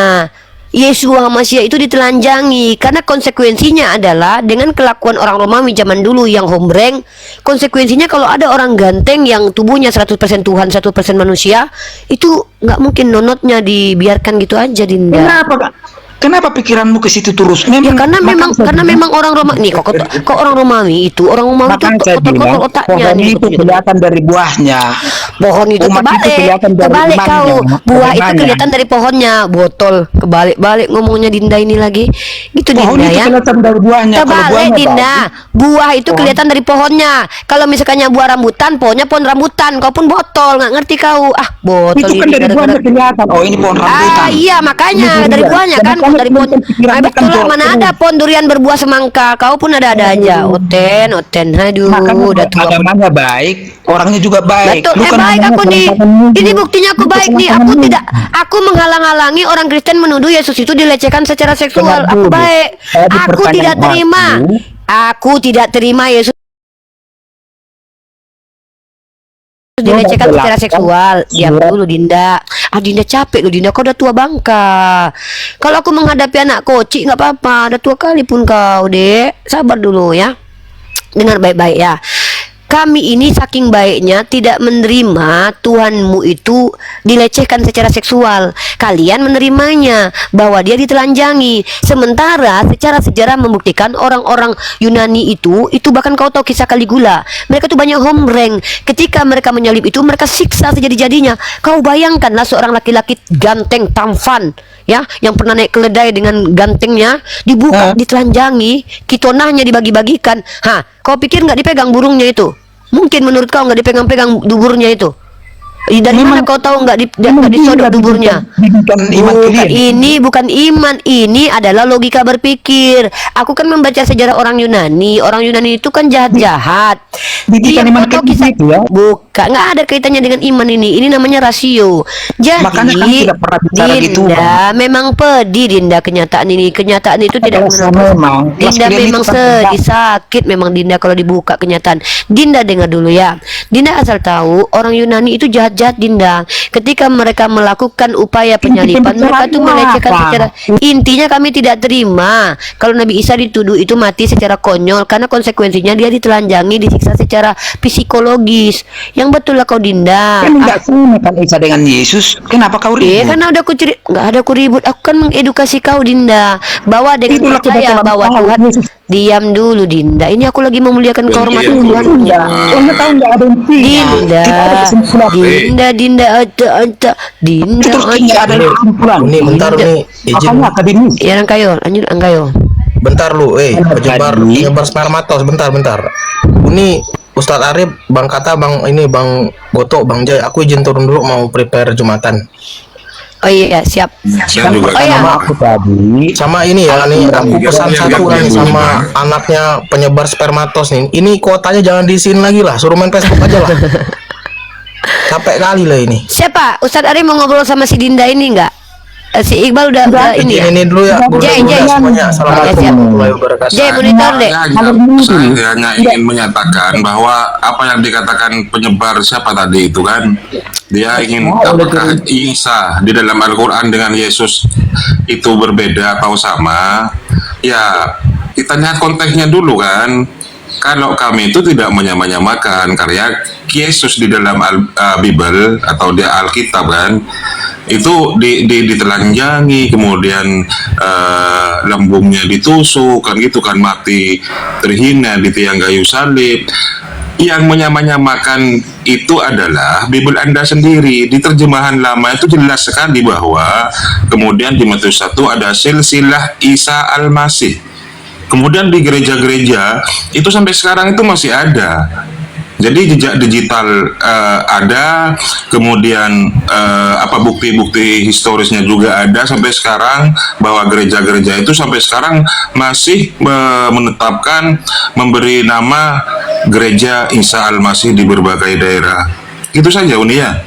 Yeshua Masya itu ditelanjangi, karena konsekuensinya adalah dengan kelakuan orang Romawi zaman dulu yang hombreng. Konsekuensinya kalau ada orang ganteng yang tubuhnya 100% Tuhan 1% manusia, itu nggak mungkin nonotnya dibiarkan gitu aja Dinda. Kenapa pikiranmu ke situ terus? Memang, ya karena memang orang Romawi nih kok orang Romawi itu kotor otaknya nih. Itu kelihatan dari buahnya. Pohon itu Umat itu kebalik, kelihatan dari kebalik imannya, kau. Buah itu imannya. kelihatan dari pohonnya, botol. Kebalik-balik ngomongnya Dinda ini lagi. Gitu Pohon Dinda itu ya. kelihatan dari buahnya. Kalau Kebalik buahnya Dinda, bagus, buah itu kelihatan dari pohonnya. Kalau misalkannya buah rambutan, pohonnya pohon rambutan, kau pun botol, nggak ngerti kau. Ah, botol itu kan ini dari gara-gara. buahnya kelihatan. Oh, ini pohon rambutan. Ah iya makanya Ini dari durian. buahnya Jadi kan kamu dari pohon. teman-teman pikirannya Ah, betul kan lah, jorok mana terus. ada pohon durian berbuah semangka. Kau pun ada aja. Oten, aduh, Makanya udah tua. agamanya baik, orangnya juga baik. Betul, Lu kan baik ngomongnya aku nih. tangan-tangan Ini lu. buktinya aku Lu baik nih. Aku tangan-tangan lu. tidak, aku menghalang-halangi orang Kristen menuduh Yesus itu dilecehkan secara seksual. Dengar Aku dulu. baik. Tadi Aku tidak pertanyaan terima. Aku tidak terima Yesus dilecehkan Coba secara jelaskan. seksual. Diam Surat. dulu Dinda. Ah Dinda capek loh Dinda, kau udah tua bangka. Kalau aku menghadapi anak kocik nggak apa-apa, udah tua kali pun kau dek. Sabar dulu ya. Dengar baik-baik ya. Kami ini saking baiknya tidak menerima Tuhanmu itu dilecehkan secara seksual. Kalian menerimanya bahwa dia ditelanjangi. Sementara secara sejarah membuktikan orang-orang Yunani itu bahkan kau tahu kisah Caligula. Mereka tuh banyak homreng. Ketika mereka menyalib itu mereka siksa sejadi-jadinya. Kau bayangkanlah seorang laki-laki ganteng tampan ya yang pernah naik keledai dengan gantengnya dibuka ditelanjangi, kitonahnya dibagi-bagikan. Kau pikir nggak dipegang burungnya itu? Mungkin menurut kau nggak dipegang-pegang duburnya itu? Dari mana kau tahu nggak disodok duburnya? Bukan, ini bukan iman, ini adalah logika berpikir. Aku kan membaca sejarah orang Yunani. Orang Yunani itu kan jahat-jahat. Dia tahu kisah bukan, nggak ada kaitannya dengan iman ini. Ini namanya rasio. Jadi Makanya kami tidak pernah bicara gitu, Dinda memang pedih Dinda kenyataan ini. Kenyataan itu tidak mengenal. Dinda memang sedih, sakit memang Dinda kalau dibuka kenyataan. Dinda dengar dulu ya. Dinda asal tahu orang Yunani itu jahat Dinda. Ketika mereka melakukan upaya penyaliban, mereka tuh melecehkan secara intinya kami tidak terima kalau Nabi Isa dituduh itu mati secara konyol karena konsekuensinya dia ditelanjangi, disiksa secara psikologis. Yang betul lah kau Dinda. Kan enggak sama kan Isa dengan Yesus. Kenapa kau ribut? Karena udah aku nggak ada aku ribut. Aku kan mengedukasi kau Dinda bahwa dengan Itulah percaya kebetulan bahwa kau, Tuhan. Yesus. Diam dulu Dinda. Ini aku lagi memuliakan kehormatan Tuhan. Anda tahu enggak ada intinya. Dinda, Kita ada kesimpulan. Dinda, Dinda, Terus enggak ada kesimpulan. Ini bentar nih, izin. Makanya akademis. Ya Angkayo, lanjut Angkayo. Bentar lu, penyebar spermatos, bentar. Ini Ustadz Arif, Bang Kata, Bang Goto, Bang Jai, aku izin turun dulu mau prepare Jumatan. Oh iya, siap. Dan juga Oh iya. Aku tadi Sama ini ya, nih aku pesan satu nih sama anaknya penyebar spermatos nih. Ini kuotanya jangan diisiin lagi lah, suruh main Facebook aja lah. Capek kali lah ini. Siapa? Ustadz Ari mau ngobrol sama si Dinda ini enggak? Si Iqbal udah ini ya? Ini dulu ya, Jai, semuanya. Assalamualaikum siap. warahmatullahi wabarakatuh. Jai, monitor deh. Saya hanya ingin menyatakan bahwa apa yang dikatakan penyebar siapa tadi itu kan, dia ingin apakah Isa di dalam Al-Quran dengan Yesus itu berbeda atau sama? Ya kita lihat konteksnya dulu kan. Kalau kami itu tidak menyamakan karya Yesus di dalam Bible atau di Alkitab kan, itu ditelanjangi, kemudian lambungnya ditusuk kan gitu kan, mati terhina di tiang kayu salib. Yang menyamakan itu adalah Bible Anda sendiri. Di terjemahan lama itu jelas sekali bahwa kemudian di Matius 1 ada silsilah Isa Al-Masih. Kemudian di gereja-gereja itu sampai sekarang itu masih ada. Jadi jejak digital ada, kemudian bukti-bukti historisnya juga ada sampai sekarang bahwa gereja-gereja itu sampai sekarang masih menetapkan memberi nama Gereja Isa Al-Masih di berbagai daerah. Itu saja Unia.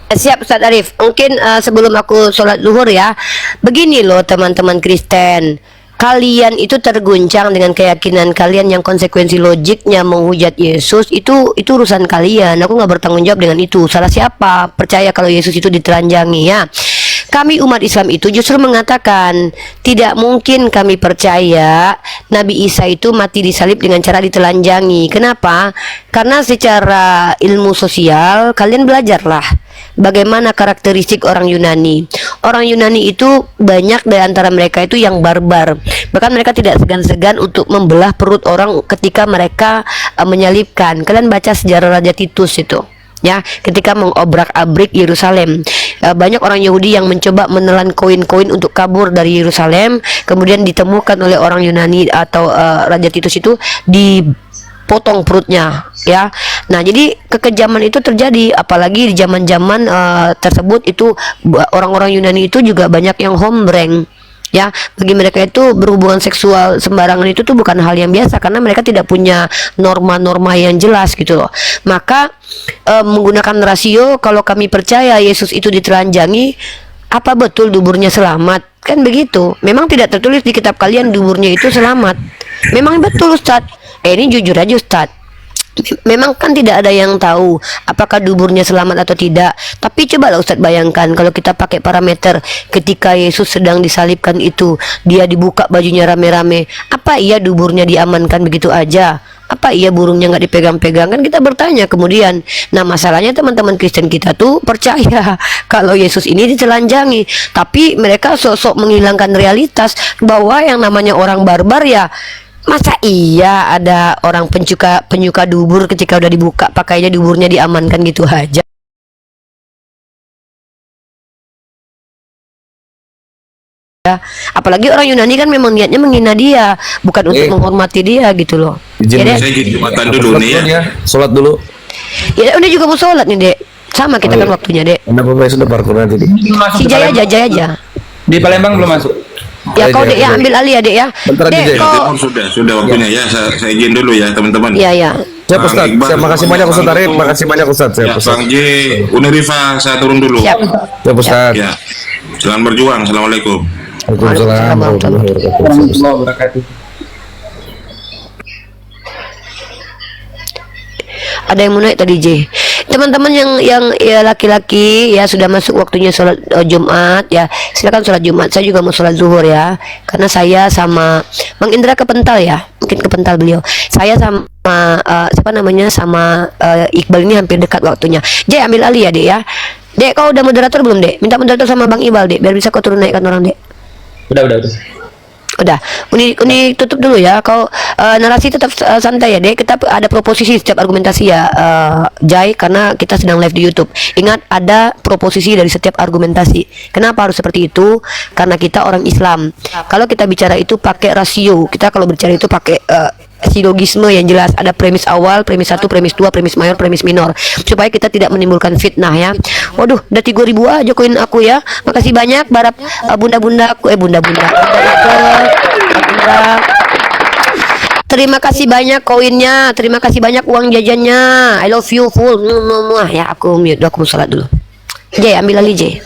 Siap Ustadz Arif. Mungkin sebelum aku sholat zuhur ya. Begini loh teman-teman Kristen. Kalian itu terguncang dengan keyakinan kalian yang konsekuensi logiknya menghujat Yesus, itu urusan kalian. Aku nggak bertanggung jawab dengan itu. Salah siapa percaya kalau Yesus itu ditelanjangi ya? Kami umat Islam itu justru mengatakan tidak mungkin kami percaya Nabi Isa itu mati disalib dengan cara ditelanjangi. Kenapa? Karena secara ilmu sosial kalian belajarlah bagaimana karakteristik orang Yunani. Orang Yunani itu banyak dari antara mereka itu yang barbar. Bahkan mereka tidak segan-segan untuk membelah perut orang ketika mereka menyalibkan. Kalian baca sejarah Raja Titus itu. ya, ketika mengobrak-abrik Yerusalem. Banyak orang Yahudi yang mencoba menelan koin-koin untuk kabur dari Yerusalem, kemudian ditemukan oleh orang Yunani atau Raja Titus itu dipotong perutnya, ya. Nah, jadi kekejaman itu terjadi, apalagi di zaman-zaman tersebut itu orang-orang Yunani itu juga banyak yang hombreng. Ya, bagi mereka itu berhubungan seksual sembarangan itu tuh bukan hal yang biasa, karena mereka tidak punya norma-norma yang jelas gitu loh. Maka menggunakan rasio, kalau kami percaya Yesus itu ditelanjangi, apa betul duburnya selamat? Kan begitu. Memang tidak tertulis di kitab kalian duburnya itu selamat. Memang betul, Ustadz. Ini jujur aja, Ustadz. Memang kan tidak ada yang tahu apakah duburnya selamat atau tidak. Tapi cobalah Ustadz bayangkan kalau kita pakai parameter ketika Yesus sedang disalibkan itu, dia dibuka bajunya rame-rame, apa iya duburnya diamankan begitu aja? Apa iya burungnya nggak dipegang-pegang? Kan kita bertanya kemudian. Nah, masalahnya teman-teman Kristen kita tuh percaya kalau Yesus ini ditelanjangi, tapi mereka sok-sok menghilangkan realitas bahwa yang namanya orang barbar ya, masa iya ada orang penyuka dubur ketika udah dibuka pakainya duburnya diamankan gitu aja. Apalagi orang Yunani kan memang niatnya menghina dia, bukan untuk menghormati dia gitu loh. Izin Ya, Dek? Saya jumatan dulu nih ya. Sholat dulu. Ya udah juga mau sholat nih, Dek. Sama kita kan waktunya, Dek. Kenapa Pak sudah parkur nanti? Si Jaya aja. Di Palembang belum masuk. Ya kau Dek ya ambil alih ya, Dek ya. Bentar aja, Dek Dek. kau. Sudah waktunya ya. Saya izin dulu ya teman-teman. Ya. Siap Ustaz. Terima kasih banyak Ustaz Arif. Terima kasih banyak Ustaz. Ya, Siap Ustaz. Bang J, Unirifa, saya turun dulu. Siap. Siap Ustaz. Ya. Selamat berjuang. Assalamualaikum. Waalaikumsalam warahmatullahi wabarakatuh. Warahmatullahi wabarakatuh. Ada yang mau naik tadi, J. Teman-teman yang ya laki-laki ya sudah masuk waktunya sholat Jumat ya, silakan sholat Jumat. Saya juga mau sholat zuhur ya, karena saya sama Bang Indra Kepental ya, mungkin Kepental beliau. Saya sama siapa namanya sama Iqbal ini hampir dekat waktunya. J, ambil alih ya, Dek ya. Dek, kau udah moderator belum, Dek? Minta moderator sama Bang Iqbal, Dek, biar bisa kau turun naikkan orang, Dek. Udah, Uni tutup dulu ya. Kau narasi tetap santai ya, Dek. Kita ada proposisi setiap argumentasi ya, Jai, karena kita sedang live di YouTube. Ingat, ada proposisi dari setiap argumentasi. Kenapa harus seperti itu? Karena kita orang Islam. Kalau kita bicara itu pakai rasio, kita kalau bicara itu pakai silogisme yang jelas. Ada premis awal, premis 1, premis 2, premis mayor, premis minor, supaya kita tidak menimbulkan fitnah ya. Waduh, udah 3.000 aja koin aku ya. Makasih banyak barap bunda-bundaku, bunda. Terima kasih banyak koinnya, terima kasih banyak uang jajannya. I love you full. Ya, aku mute, aku mau salat dulu. J, ambil alih J.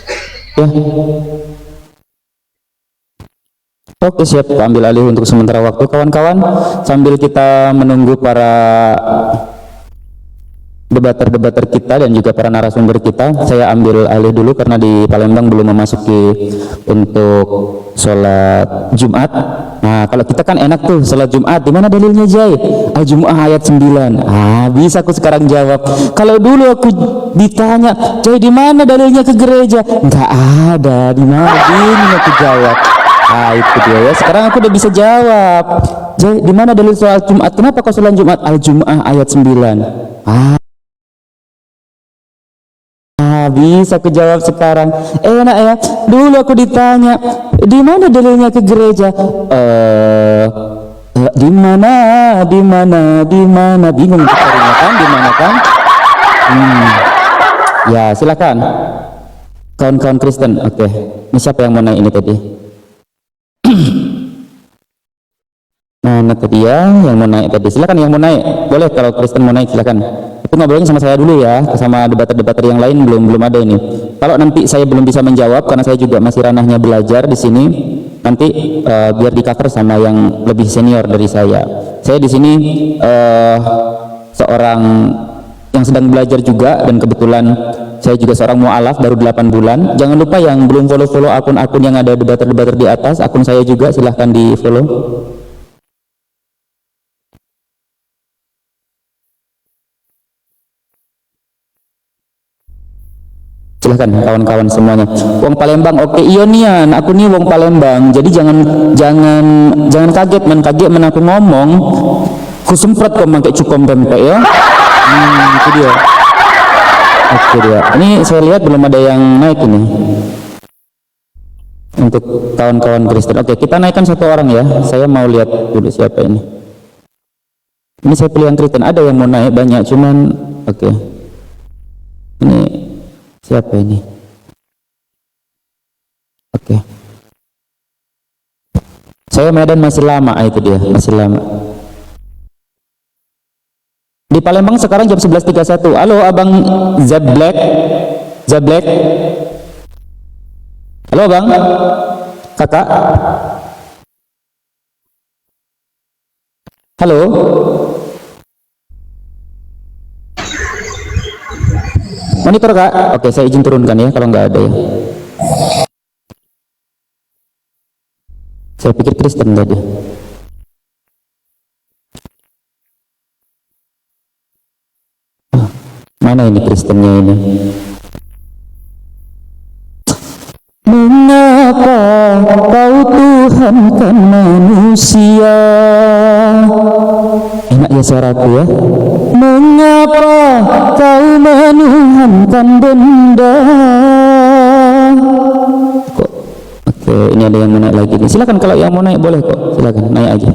Oke, siap, ambil alih untuk sementara waktu kawan-kawan, sambil kita menunggu para debater kita dan juga para narasumber kita. Saya ambil alih dulu karena di Palembang belum memasuki untuk sholat Jumat. Nah, kalau kita kan enak tuh sholat Jumat, di mana dalilnya, Jai? Al-Jumu'ah ayat 9. Bisa aku sekarang jawab. Kalau dulu aku ditanya, Jai di mana dalilnya ke gereja? Enggak ada. Di mana? Ini aku jawab. Itu dia ya. Sekarang aku udah bisa jawab. Jai, di mana dalil sholat Jumat? Kenapa kau sholat Jumat? Al-Jumu'ah ayat 9. Bisa aku jawab sekarang. Enak ya. Dulu aku ditanya, di mana dalilnya ke gereja? Di mana? Bingung carinya kan? Di mana kan? Ya, silakan. Kawan-kawan Kristen. Oke. Ini siapa yang mau naik ini tadi? Mana tadi ya yang mau naik tadi? Silakan yang mau naik. Boleh kalau Kristen mau naik silakan. Tapi ngobrolnya sama saya dulu ya, sama debater-debater yang lain belum ada ini. Kalau nanti saya belum bisa menjawab karena saya juga masih ranahnya belajar di sini, nanti biar di cover sama yang lebih senior dari saya. Saya di sini seorang yang sedang belajar juga, dan kebetulan saya juga seorang mu'alaf baru 8 bulan. Jangan lupa yang belum follow akun-akun yang ada debater-debater di atas, akun saya juga silahkan di follow. Silahkan kawan-kawan semuanya. Wong Palembang, oke. Ionian, aku nih wong Palembang. Jadi jangan kaget men aku ngomong. Ku semprot kok pakai cukom pempek ya. Itu dia. Oke dia. Ini saya lihat belum ada yang naik ini. Untuk kawan-kawan Kristen. Oke, kita naikkan satu orang ya. Saya mau lihat dulu siapa ini. Ini saya pilih yang Kristen. Ada yang mau naik banyak, cuman oke. Ini siapa ini? Oke. Saya Medan masih lama, itu dia, masih lama. Di Palembang sekarang jam 11.31. Halo Abang Zablek. Zablek. Halo Bang. Kakak. Halo. Monitor Kak. Oke, saya izin turunkan ya kalau nggak ada ya. Saya pikir Kristen tadi. Mana ini Kristennya ini? Mengapa kau Tuhankan manusia? Enak ya suaraku ya. Mengapa kau menuhankan benda? Kok? Oke, ini ada yang mau naik lagi nih. Silakan kalau yang mau naik boleh kok. Silakan naik aja.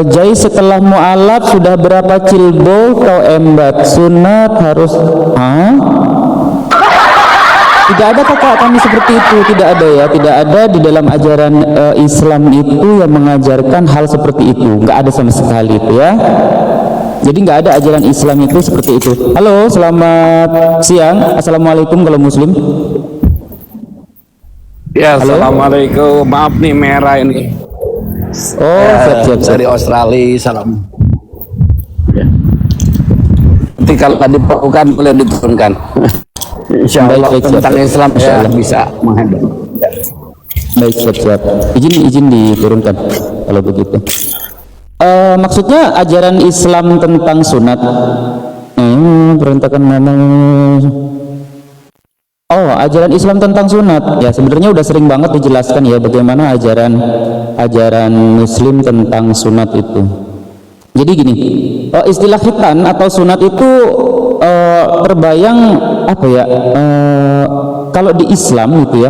Jai setelah mu'alaf sudah berapa cilbol kau embat? Sunat harus tidak ada kakak kami seperti itu, tidak ada ya, tidak ada di dalam ajaran Islam itu yang mengajarkan hal seperti itu, nggak ada sama sekali itu ya. Jadi nggak ada ajaran Islam itu seperti itu. Halo, selamat siang. Assalamualaikum kalau Muslim. Ya, halo? Assalamualaikum. Maaf nih merah ini. Oh, siap. Dari Australia, salam. Ya. Nanti kalau tadi diperlukan boleh diturunkan. Insya Allah baik, tentang siap. Islam Insya Allah. bisa menghadap. Ya. Baik, siap. Izin diturunkan kalau begitu. Maksudnya ajaran Islam tentang sunat. Perintahkan nama. Oh, ajaran Islam tentang sunat. Ya, sebenarnya udah sering banget dijelaskan ya bagaimana ajaran Muslim tentang sunat itu. Jadi gini, istilah khitan atau sunat itu terbayang apa ya? Kalau di Islam gitu ya,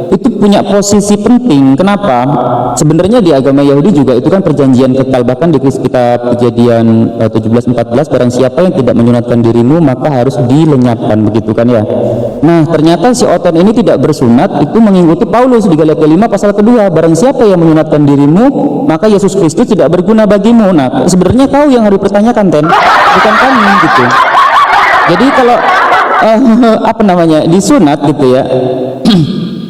itu punya posisi penting. Kenapa? Sebenarnya di agama Yahudi juga itu kan perjanjian kekal, bahkan di kitab Kejadian 17:14, barang siapa yang tidak menyunatkan dirimu maka harus dilenyapkan, begitu kan ya. Nah, ternyata si Oten ini tidak bersunat, itu mengikuti Paulus di Galatia 5 pasal kedua, barang siapa yang menyunatkan dirimu maka Yesus Kristus tidak berguna bagimu. Nah, sebenarnya kau yang harus dipertanyakan, Ten, bukan kami gitu. Jadi kalau disunat gitu ya.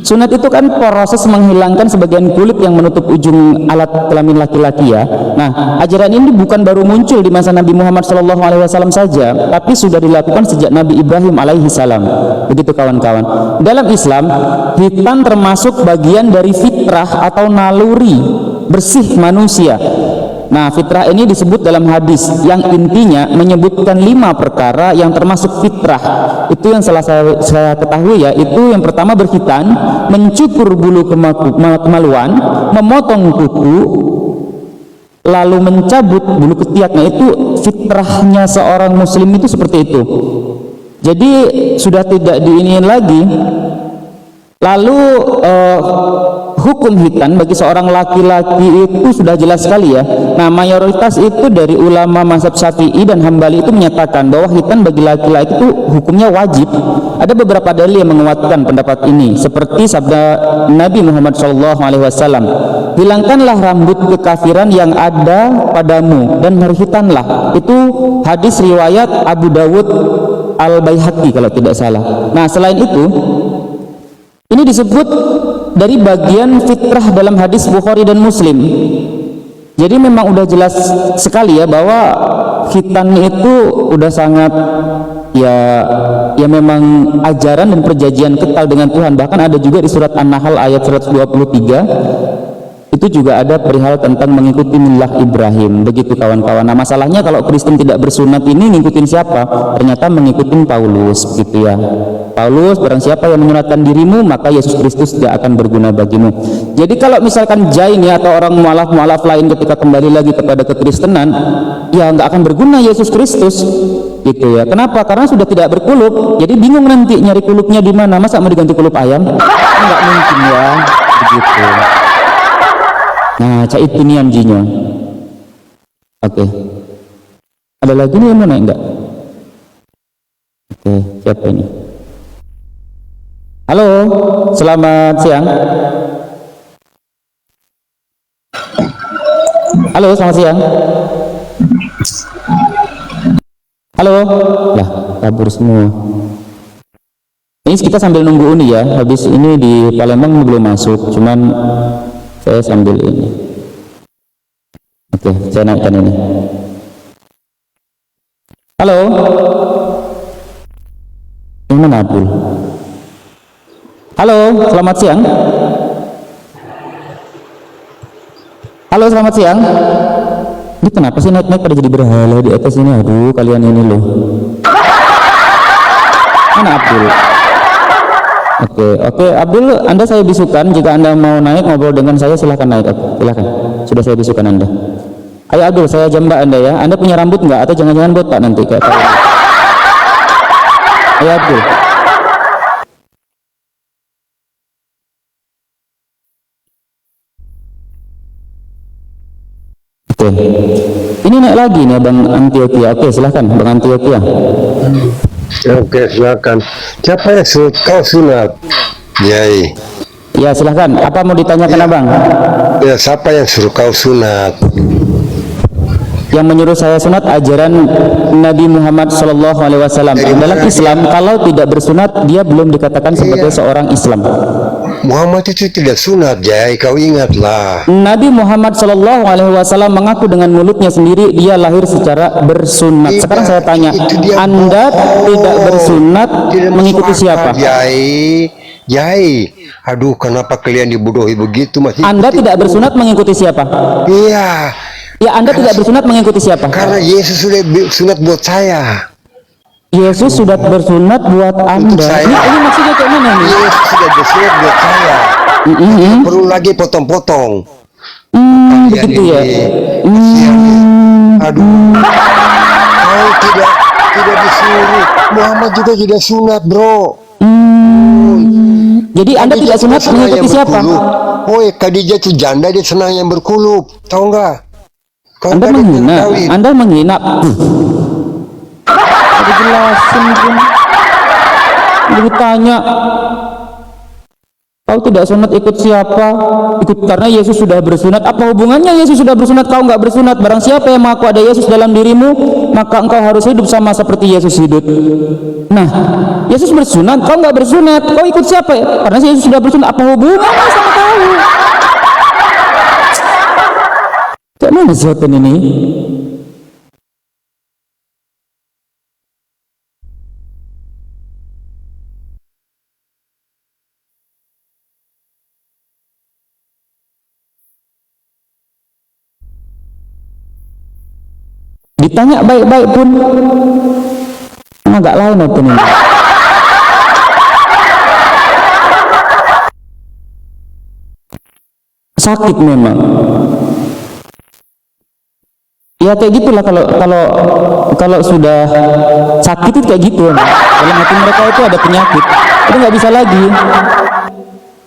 Sunat itu kan proses menghilangkan sebagian kulit yang menutup ujung alat kelamin laki-laki ya. Nah, ajaran ini bukan baru muncul di masa Nabi Muhammad SAW saja, tapi sudah dilakukan sejak Nabi Ibrahim alaihi salam. Begitu kawan-kawan. Dalam Islam, hitan termasuk bagian dari fitrah atau naluri bersih manusia. Nah, fitrah ini disebut dalam hadis yang intinya menyebutkan 5 perkara yang termasuk fitrah. Itu yang saya ketahui ya. Itu yang pertama berkhitan, mencukur bulu kemaluan, memotong kuku, lalu mencabut bulu ketiak. Nah, itu fitrahnya seorang muslim itu seperti itu. Jadi sudah tidak diiniin lagi. Lalu hukum hitan bagi seorang laki-laki itu sudah jelas sekali ya. Nah, mayoritas itu dari ulama mazhab Syafi'i dan Hambali itu menyatakan bahwa hitan bagi laki-laki itu hukumnya wajib. Ada beberapa dalil yang menguatkan pendapat ini, seperti sabda Nabi Muhammad SAW, hilangkanlah rambut kekafiran yang ada padamu dan berhitanlah. Itu hadis riwayat Abu Dawud Al-Baihaqi kalau tidak salah. Nah, selain itu ini disebut dari bagian fitrah dalam hadis Bukhari dan Muslim. Jadi memang udah jelas sekali ya bahwa khitan itu udah sangat ya memang ajaran dan perjanjian kekal dengan Tuhan. Bahkan ada juga di surat An-Nahl ayat 123, itu juga ada perihal tentang mengikuti milah Ibrahim. Begitu kawan-kawan. Nah, masalahnya kalau Kristen tidak bersunat ini ngikutin siapa? Ternyata mengikuti Paulus, gitu ya. Paulus, barang siapa yang menyunatkan dirimu, maka Yesus Kristus tidak akan berguna bagimu. Jadi kalau misalkan Jain ya, atau orang mualaf-mualaf lain ketika kembali lagi kepada kekristenan, ya nggak akan berguna Yesus Kristus, gitu ya. Kenapa? Karena sudah tidak berkulup. Jadi bingung nanti nyari kulupnya di mana. Masa mau diganti kulup ayam? Nggak mungkin ya, begitu. Nah, cak itu nih anjinya. Oke. Ada lagi nih yang mau naik enggak? Oke, siapa ini? Halo, selamat siang. Halo, selamat siang. Halo. Lah, kabur semua. Ini kita sambil nunggu Uni ya. Habis ini di Palembang belum masuk, cuman saya sambil ini. Oke, saya naikkan ini. Halo. Ini mana Abdul? Halo, selamat siang. Halo, selamat siang. Ini kenapa sih naik-naik pada jadi berhala di atas ini? Aduh, kalian ini loh. Mana Abdul? Oke, Abdul, Anda saya bisukan. Jika Anda mau naik ngobrol dengan saya, silahkan naik. Silahkan. Sudah saya bisukan Anda. Ayo Abdul, saya jambak Anda ya. Anda punya rambut nggak? Atau jangan-jangan botak nanti kayak saya? Ayo Abdul. Oke. Ini naik lagi nih Bang Antioquia. Oke, silahkan Bang Antioquia. Oke, silakan. Siapa yang suruh kau sunat? Yai. Ya, silahkan. Apa mau ditanyakan Abang? Ya, siapa yang suruh kau sunat? Yang menyuruh saya sunat ajaran Nabi Muhammad SAW. Dalam Islam, kalau tidak bersunat, dia belum dikatakan sebagai seorang Islam. Muhammad itu tidak sunat, Jai. Kau ingatlah. Nabi Muhammad SAW mengaku dengan mulutnya sendiri dia lahir secara bersunat. Sekarang saya tanya, Anda tidak bersunat mengikuti siapa? Jai. Aduh, kenapa kalian dibodohi begitu? Masih Anda tidak bersunat mengikuti siapa? Iya. Ya, Anda tidak bersunat mengikuti siapa? Karena Yesus sudah sunat buat saya. Yesus sudah bersunat buat Anda. Ini maksudnya kayak mana nih? Yesus sudah bersunat buat saya. Perlu lagi potong-potong. Begitu ya. Aduh. Kau tidak disuruh. Muhammad juga tidak sunat, bro. Jadi Anda tidak sunat mengikuti siapa? Oh, Khadijah itu janda, dia senang yang berkulup. Tahu nggak? Anda menghina. Anda menghina. Dijelasin pun. Ditanya, kau tidak sunat ikut siapa? Ikut karena Yesus sudah bersunat. Apa hubungannya Yesus sudah bersunat kau nggak bersunat? Barang siapa yang mengaku ada Yesus dalam dirimu, maka engkau harus hidup sama seperti Yesus hidup. Nah, Yesus bersunat, kau nggak bersunat, kau ikut siapa ya? Karena Yesus sudah bersunat. Apa hubungannya sama kau? Kayak mana sesuatu ini? Ditanya baik-baik pun agak lain itu nih. Sakit memang. Ya kayak gitulah kalau sudah sakit itu kayak gitu. Dalam hati mereka itu ada penyakit. Itu nggak bisa lagi.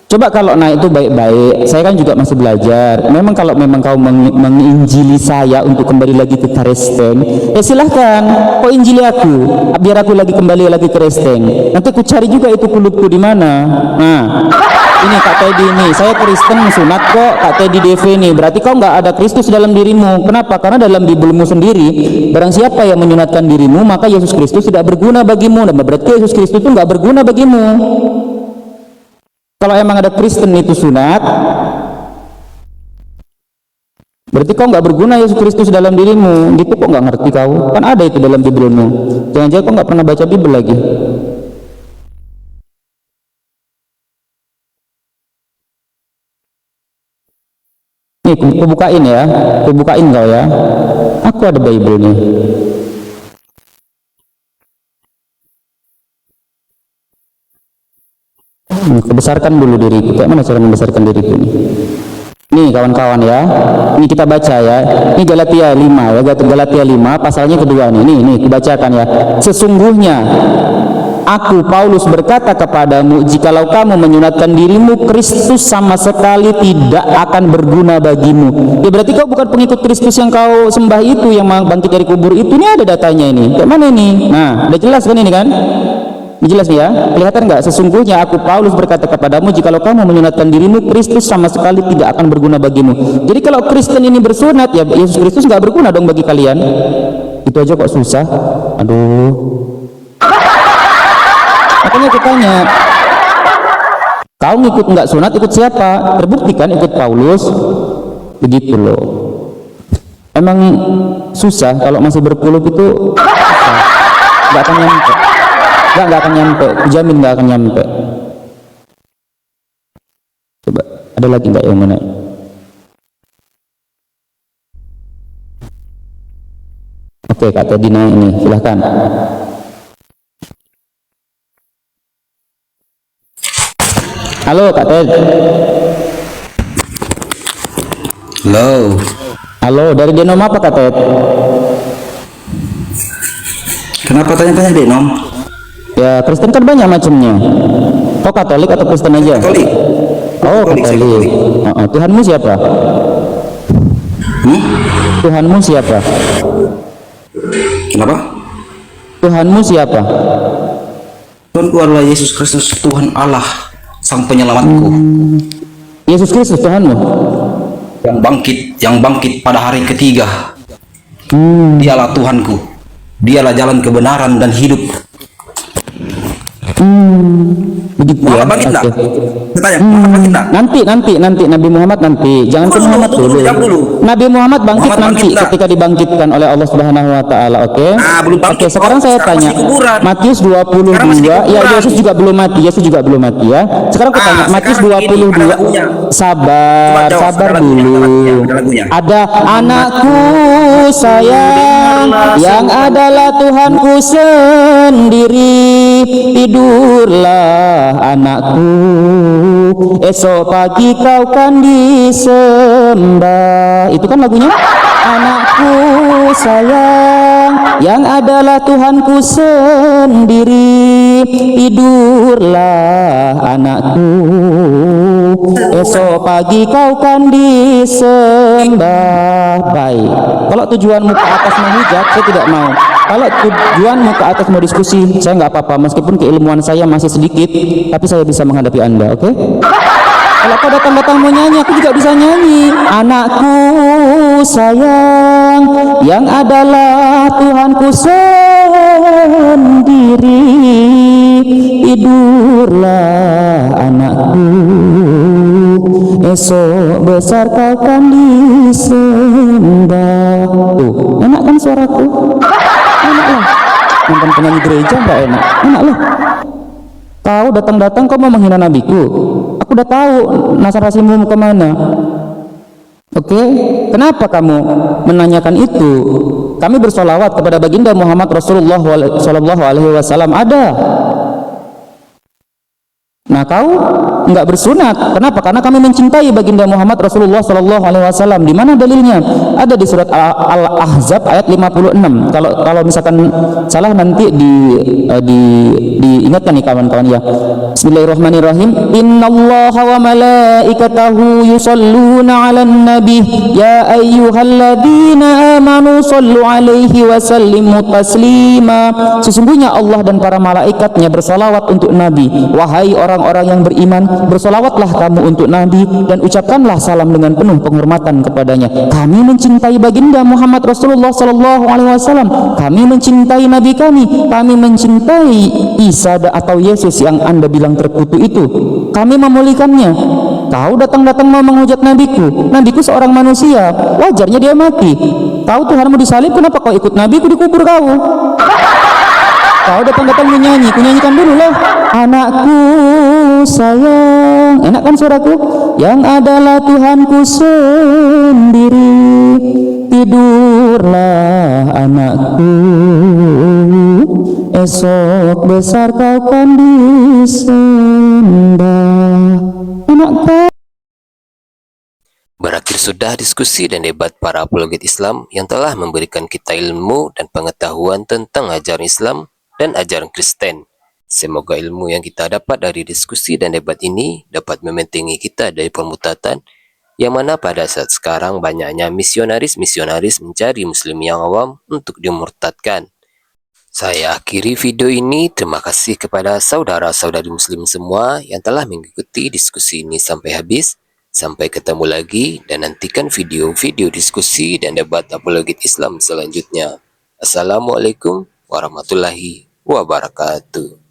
Coba kalau naik itu baik-baik. Saya kan juga masih belajar. Memang kalau memang kau menginjili saya untuk kembali lagi ke Kristen, ya silahkan. Kau injili aku, biar aku lagi kembali lagi ke Kristen. Nanti aku cari juga itu kulupku di mana. Nah, ini Kak Teddy ini, saya Kristen sunat kok. Kak Teddy DV nih, berarti kau nggak ada Kristus dalam dirimu. Kenapa? Karena dalam Bibelmu sendiri, barang siapa yang menyunatkan dirimu, maka Yesus Kristus tidak berguna bagimu. Dan berarti Yesus Kristus itu nggak berguna bagimu. Kalau emang ada Kristen itu sunat, berarti kau nggak berguna Yesus Kristus dalam dirimu. Gitu kok nggak ngerti kau? Kan ada itu dalam Bibelmu. Jangan-jangan kau nggak pernah baca Bibel lagi. Nih, ku bukain ya, ku bukain kau ya. Aku ada Bible nih. Kebesarkan dulu diriku. Kayak mana cara membesarkan diriku nih? Nih kawan-kawan ya, ini kita baca ya. Ini Galatia 5 ya, Galatia 5 pasalnya kedua nih. Nih dibacakan ya. Sesungguhnya aku Paulus berkata kepadamu, jikalau kamu menyunatkan dirimu, Kristus sama sekali tidak akan berguna bagimu. Ya berarti kau bukan pengikut Kristus yang kau sembah itu, yang bangkit dari kubur itu. Ini ada datanya ini. Kayak mana ini? Nah, udah jelas kan ini kan? Jelas nih ya, kelihatan nggak? Sesungguhnya aku Paulus berkata kepadamu, jikalau kamu menyunatkan dirimu, Kristus sama sekali tidak akan berguna bagimu. Jadi kalau Kristen ini bersunat, ya Yesus Kristus nggak berguna dong bagi kalian. Itu aja kok susah. Aduh. Makanya aku tanya, kau ngikut nggak sunat, ikut siapa? Terbukti kan ikut Paulus. Begitu loh. Emang susah kalau masih berpuluh itu, susah. Nggak akan nyampe. Nggak akan nyampe, jamin nggak akan nyampe. Coba, ada lagi nggak yang mana? Oke, Kak Teddy naik ini, silahkan. Halo Kak Ted. Halo. Halo, dari Denom apa Kak Ted? Kenapa tanya-tanya Denom? Ya, Kristen kan banyak macamnya. Kau Katolik atau Kristen aja? Katolik. Oh, Katolik. Tuhanmu siapa? Tuhanmu siapa? Kenapa? Tuhanmu siapa? Tuhanku adalah Yesus Kristus, Tuhan Allah, Sang Penyelamatku. Yesus Kristus Tuhanmu? Yang bangkit pada hari ketiga. Dialah Tuhanku. Dialah jalan kebenaran dan hidup. Begitu ya. Bangkit Oke. Tanya, bangkit Nanti Nabi Muhammad nanti. Jangan ke Muhammad dulu. Nabi Muhammad bangkit nanti ketika dibangkitkan oleh Allah Subhanahu wa taala, oke? Oke, sekarang saya tanya. Matius 22, ya Yesus juga belum mati. Yesus juga belum mati ya. Sekarang aku tanya, Matius 22. Sabar dulu. Ada anakku sayang yang adalah Tuhanku sendiri. Tidurlah anakku, esok pagi kau kan disembah. Itu kan lagunya. Anakku sayang yang adalah Tuhanku sendiri. Tidurlah anakku, esok pagi kau kan disembah. Baik, kalau tujuanmu ke atas menghujat, saya tidak mau. Kalau tujuanmu ke atas mau diskusi, saya nggak apa-apa. Meskipun keilmuan saya masih sedikit, tapi saya bisa menghadapi Anda, oke? Kalau kau datang-datang mau nyanyi, aku juga bisa nyanyi. Anakku sayang yang adalah Tuhanku sendiri. Tidurlah anakku, esok besar kau kan disembah. Tuh, enak kan suaraku? Enak lah. Nonton penyanyi gereja nggak enak? Enak lah. Kau datang-datang kau mau menghina nabiku. Aku udah tahu nasar-nasimu kemana. Oke, kenapa kamu menanyakan itu? Kami bersolawat kepada baginda Muhammad Rasulullah Sallallahu Alaihi Wasallam. Ada. Nah, kau enggak bersunat. Kenapa? Karena kami mencintai baginda Muhammad Rasulullah Sallallahu Alaihi Wasallam. Di mana dalilnya? Ada di surat Al-Ahzab ayat 56. Kalau misalkan salah nanti diingatkan nih kawan-kawan ya. Bismillahirrahmanirrahim. Innallaha wa malaikatahu yusalluna 'alan nabi ya ayyuhalladzina amanu sallu 'alaihi wa sallimu taslima. Sesungguhnya Allah dan para malaikatnya bersalawat untuk nabi. Wahai orang-orang yang beriman, bersolawatlah kamu untuk Nabi dan ucapkanlah salam dengan penuh penghormatan kepadanya. Kami mencintai baginda Muhammad Rasulullah Sallallahu Alaihi Wasallam. Kami mencintai Nabi kami. Kami mencintai Isa atau Yesus yang Anda bilang terkutuk itu. Kami memuliakannya. Kau datang-datang mau menghujat nabiku. Nabiku seorang manusia. Wajarnya dia mati. Kau Tuhanmu disalib, kenapa kau ikut nabiku dikubur kau? Kau datang-datang menyanyi, ku nyanyikan dulu lah. Anakku sayang, enak kan suaraku? yang adalah Tuhanku sendiri. Tidurlah anakku, esok besar kau kan disembah. Anakku. Berakhir sudah diskusi dan debat para apologet Islam yang telah memberikan kita ilmu dan pengetahuan tentang ajaran Islam dan ajaran Kristen. Semoga ilmu yang kita dapat dari diskusi dan debat ini dapat membentengi kita dari pemutatan, yang mana pada saat sekarang banyaknya misionaris-misionaris mencari muslim yang awam untuk dimurtadkan. Saya akhiri video ini. Terima kasih kepada saudara-saudari muslim semua yang telah mengikuti diskusi ini sampai habis. Sampai ketemu lagi dan nantikan video-video diskusi dan debat apologet Islam selanjutnya. Assalamualaikum warahmatullahi wabarakatuh.